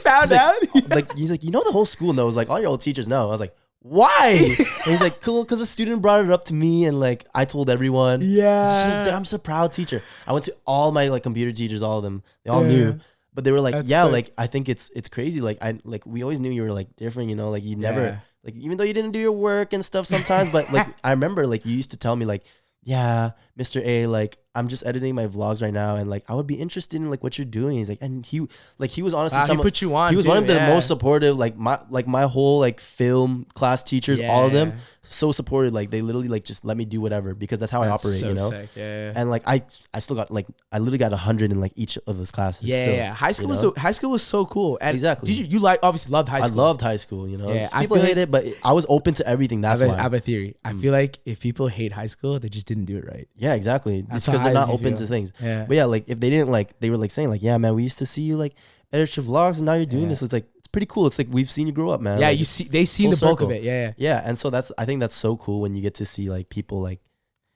he's like, you know, the whole school knows, like all your old teachers know. I was like, why? And he's like, cool, because a student brought it up to me, and like I told everyone. Yeah, like, I'm just a proud teacher. I went to all my like computer teachers, all of them. They all knew, but they were like, that's sick. Like I think it's crazy. Like we always knew you were like different, you know, like you never like, even though you didn't do your work and stuff sometimes, but like I remember like you used to tell me like, yeah, Mr. A, like I'm just editing my vlogs right now, and like I would be interested in like what you're doing. He's like, and he was honestly he put you on. He was one of the most supportive, like my whole like film class teachers, all of them so supportive. Like they literally like just let me do whatever, because that's how I operate, so you know. Sick, And like I still got like I literally got 100 in like each of those classes. High school was so cool. And exactly. Did you like obviously loved high school? I loved high school. You know, people hate it, but I was open to everything. That's why. I have a theory. I feel like if people hate high school, they just didn't do it right. Yeah, exactly. It's because they're not open to things. Yeah. But yeah, like if they didn't like, they were like saying like, yeah, man, we used to see you like edit your vlogs, and now you're doing this. It's like, it's pretty cool. It's like we've seen you grow up, man. Yeah, like, they've seen the bulk of it. Yeah, and so I think that's so cool when you get to see like people like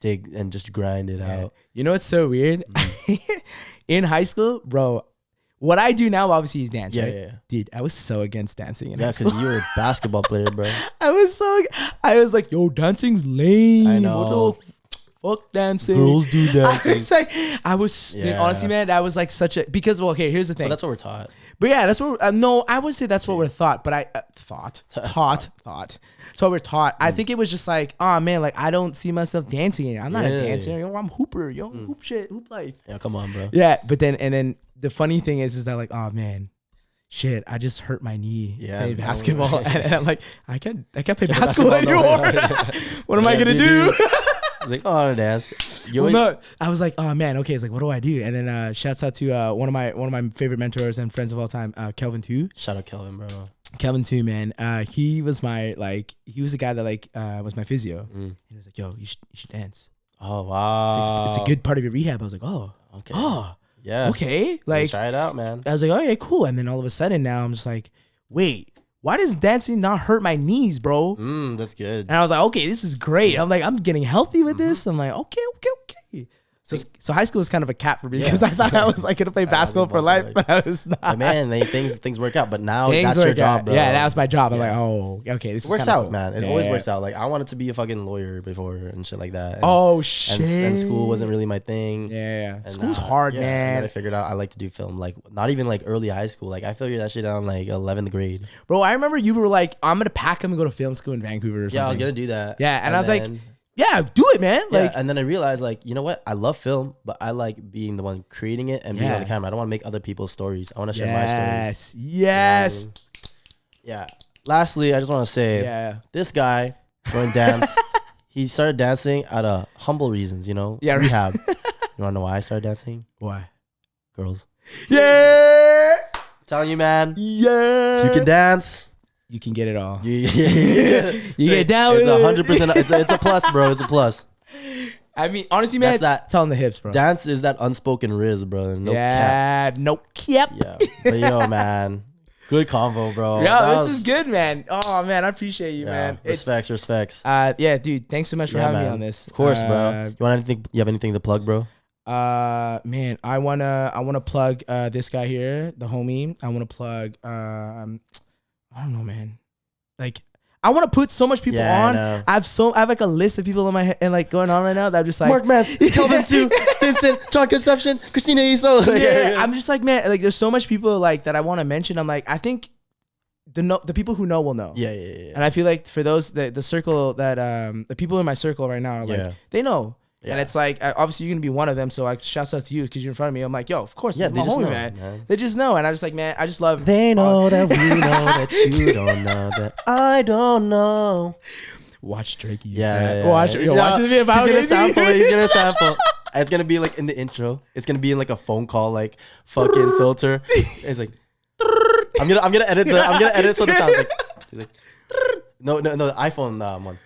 dig and just grind it out. You know what's so weird? In high school, bro, what I do now obviously is dance. Right? Yeah. Dude, I was so against dancing in high school. Because you were a basketball player, bro. I was like, yo, dancing's lame. I know. What the fuck dancing? Girls do dancing. Honestly, man, that was like such a, because, well, okay, here's the thing. Well, that's what we're taught. But yeah, that's what, no, I would say that's what we're taught, but thought. That's what we're taught. I think it was just like, oh man, like I don't see myself dancing. I'm not a dancer. Yo, I'm hooper. Yo, hoop shit, hoop life. Yeah, come on, bro. Yeah, but then the funny thing is that like, oh man, shit, I just hurt my knee playing basketball, and I'm like, I can't play basketball anymore. What am I gonna do? I was like, oh, I want to dance. I was like, oh man, okay. It's like, what do I do? And then shouts out to one of my favorite mentors and friends of all time, Kelvin too. Shout out Kelvin, bro. Kelvin too, man. He was the guy that like was my physio. And he was like, yo, you should dance. Oh wow, it's a good part of your rehab. I was like, oh, okay, yeah, okay. Like, try it out, man. I was like, oh yeah, cool. And then all of a sudden now I'm just like, wait. Why does dancing not hurt my knees, bro? That's good. And I was like, okay, this is great. I'm like, I'm getting healthy with this. I'm like, okay. So high school was kind of a cap for me because I thought I was like gonna play basketball for life, but I was not. But man, things work out. But now that's your job, bro. Yeah, that was my job. I'm like, oh, okay, this works out, cool. Man. It always works out. Like I wanted to be a fucking lawyer before and shit like that. Shit. And school wasn't really my thing. Yeah. School's hard, man. And then I figured out I like to do film. Like not even like early high school. Like I figured that shit out in like 11th grade. Bro, I remember you were like, I'm gonna pack him and go to film school in Vancouver or something. Yeah, I was gonna do that. Yeah, and I was like, yeah, do it, man. Yeah, like, and then I realized, like, you know what? I love film, but I like being the one creating it and being on the camera. I don't want to make other people's stories. I want to share my stories. Yes. Yeah. Lastly, I just want to say, this guy going dance. He started dancing out of humble reasons, you know. Yeah. Rehab. You want to know why I started dancing? Why? Girls. Yeah. I'm telling you, man. Yeah. If you can dance, you can get it all. You get down with it. It's 100%. It's a plus, bro. It's a plus. I mean, honestly, man, it's on the hips, bro. Dance is that unspoken riz, bro. No cap. No cap. Yeah. But yo, man. Good convo, bro. Yeah, this is good, man. Oh, man, I apprate you, man. Respects. Yeah, dude, thanks so much for having me on this. Of course, bro. You have anything to plug, bro? Man, I wanna plug this guy here, the homie. I wanna plug I don't know, man. Like, I want to put so much people on. I have like a list of people in my head and like going on right now that I'm just like Mark Mance, Kelvin too, Vincent, John Conception, Christina Iso. I'm just like, man, like there's so much people like that I want to mention. I'm like, I think the people who know will know. Yeah. And I feel like for those the circle that the people in my circle right now are like they know. Yeah. And it's like, obviously you're going to be one of them. So I shouts out to you because you're in front of me. I'm like, yo, of course. Yeah, they just know, man. They just know. And I'm just like, man, I just love. They know that we know that you don't know that I don't know. Watch Drake. Yeah. Watch it. Watch it. He's going to sample it. He's going to sample. It's going to be like in the intro. It's going to be in like a phone call, like fucking filter. It's like, I'm going to edit so the sounds like, he's like, no, the iPhone one.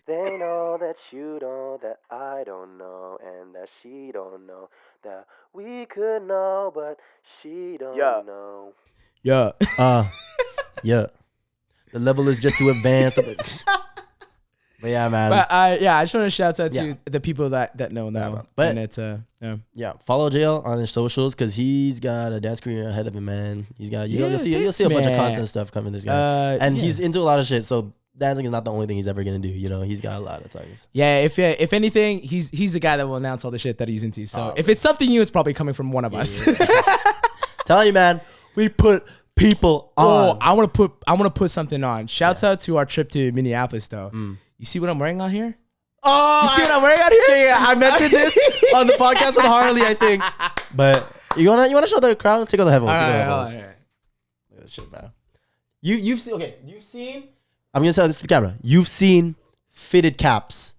They know that you know that that she don't know, that we could know, but she don't know. Yeah. Yeah. The level is just too advanced. But yeah, man. But I just want to shout out to the people that know now. Yeah, but and it's follow Jayel on his socials because he's got a dance career ahead of him, man. He's got you'll see a bunch of content stuff coming. This guy, and he's into a lot of shit. So dancing is not the only thing he's ever gonna do. You know, he's got a lot of things. Yeah, if anything, he's the guy that will announce all the shit that he's into. So if it's something new, it's probably coming from one of us. Tell you, man, we put people on. Oh, I want to put something on. Shouts out to our trip to Minneapolis, though. You see what I'm wearing out here? Oh, you see what I'm wearing out here? Yeah, I mentioned this on the podcast with Harley, I think. But you wanna show the crowd? Take off the headphones. Look at this shit, man. You've seen. I'm gonna tell this to the camera. You've seen fitted caps.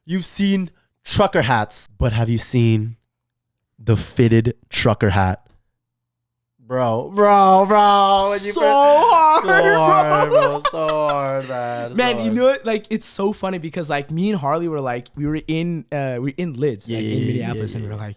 You've seen trucker hats. But have you seen the fitted trucker hat? Bro. So hard, bro. So hard, man. Man, you know what? Like, it's so funny because like me and Harley were in Lids in Minneapolis, and we were like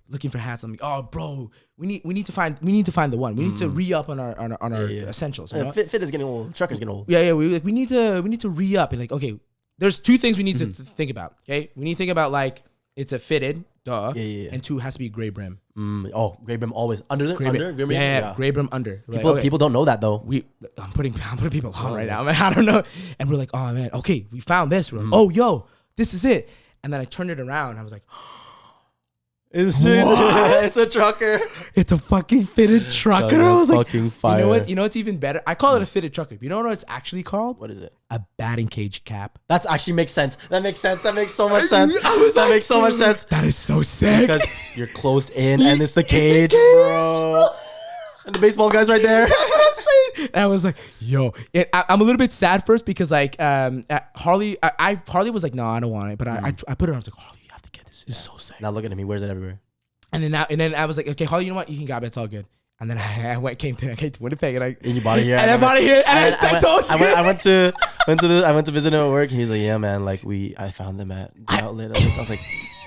looking for hats. I'm like, oh, bro, we need to find the one. We need to re-up on our essentials. You know? Fit is getting old. Trucker's getting old. Yeah. We need to re-up. And like, okay, there's two things we need to think about. Okay, we need to think about like it's a fitted. And two has to be gray brim. Gray brim always under gray brim. Yeah, gray brim under. People don't know that though. I'm putting people on right now, man. I don't know. And we're like, oh man, okay, we found this. We're like, oh yo, this is it. And then I turned it around. And I was like, it's a trucker. It's a fucking fitted trucker. I was like, fucking fire. You know what's even better? I call it a fitted trucker. You know what it's actually called? What is it? A batting cage cap. That actually makes sense. That makes so much sense. Makes so much sense. That is so sick. Because you're closed in and it's the cage, bro. And the baseball guy's right there. That's what I'm saying. And I was like, yo. I'm a little bit sad first because like Harley was like, no, I don't want it. But I put it on. I was like, Harley, you have to get this. It's so sick. Now look at him. He wears it everywhere. And then I was like, okay, Harley, you know what? You can grab it. It's all good. And then I came to Winnipeg and you bought it here. And I bought it here. And I told you. I went to visit him at work. And he's like, yeah, man. Like I found them at the outlet. I was like,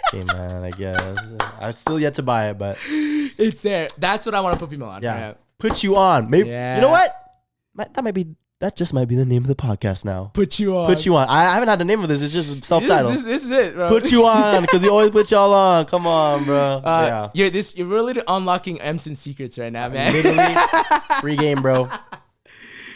okay, man. I guess I still yet to buy it, but it's there. That's what I want to put people on. Yeah, right? Put you on. Maybe you know what? That just might be the name of the podcast now. Put you on. I haven't had the name of this. It's just self-titled. This is it, bro. Put you on, because we always put y'all on. Come on, bro. You're really unlocking Emson secrets right now, man. Literally, free game, bro.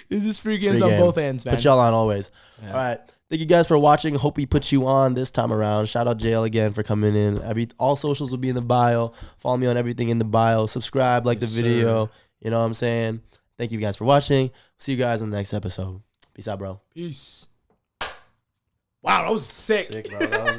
This is free games on both ends, man. Put y'all on always. Yeah. All right. Thank you guys for watching. Hope we put you on this time around. Shout out Jayel again for coming in. All socials will be in the bio. Follow me on everything in the bio. Subscribe, like the video. Sir. You know what I'm saying? Thank you guys for watching. See you guys in the next episode. Peace out, bro. Peace. Wow, that was sick. Sick, bro. That was nice.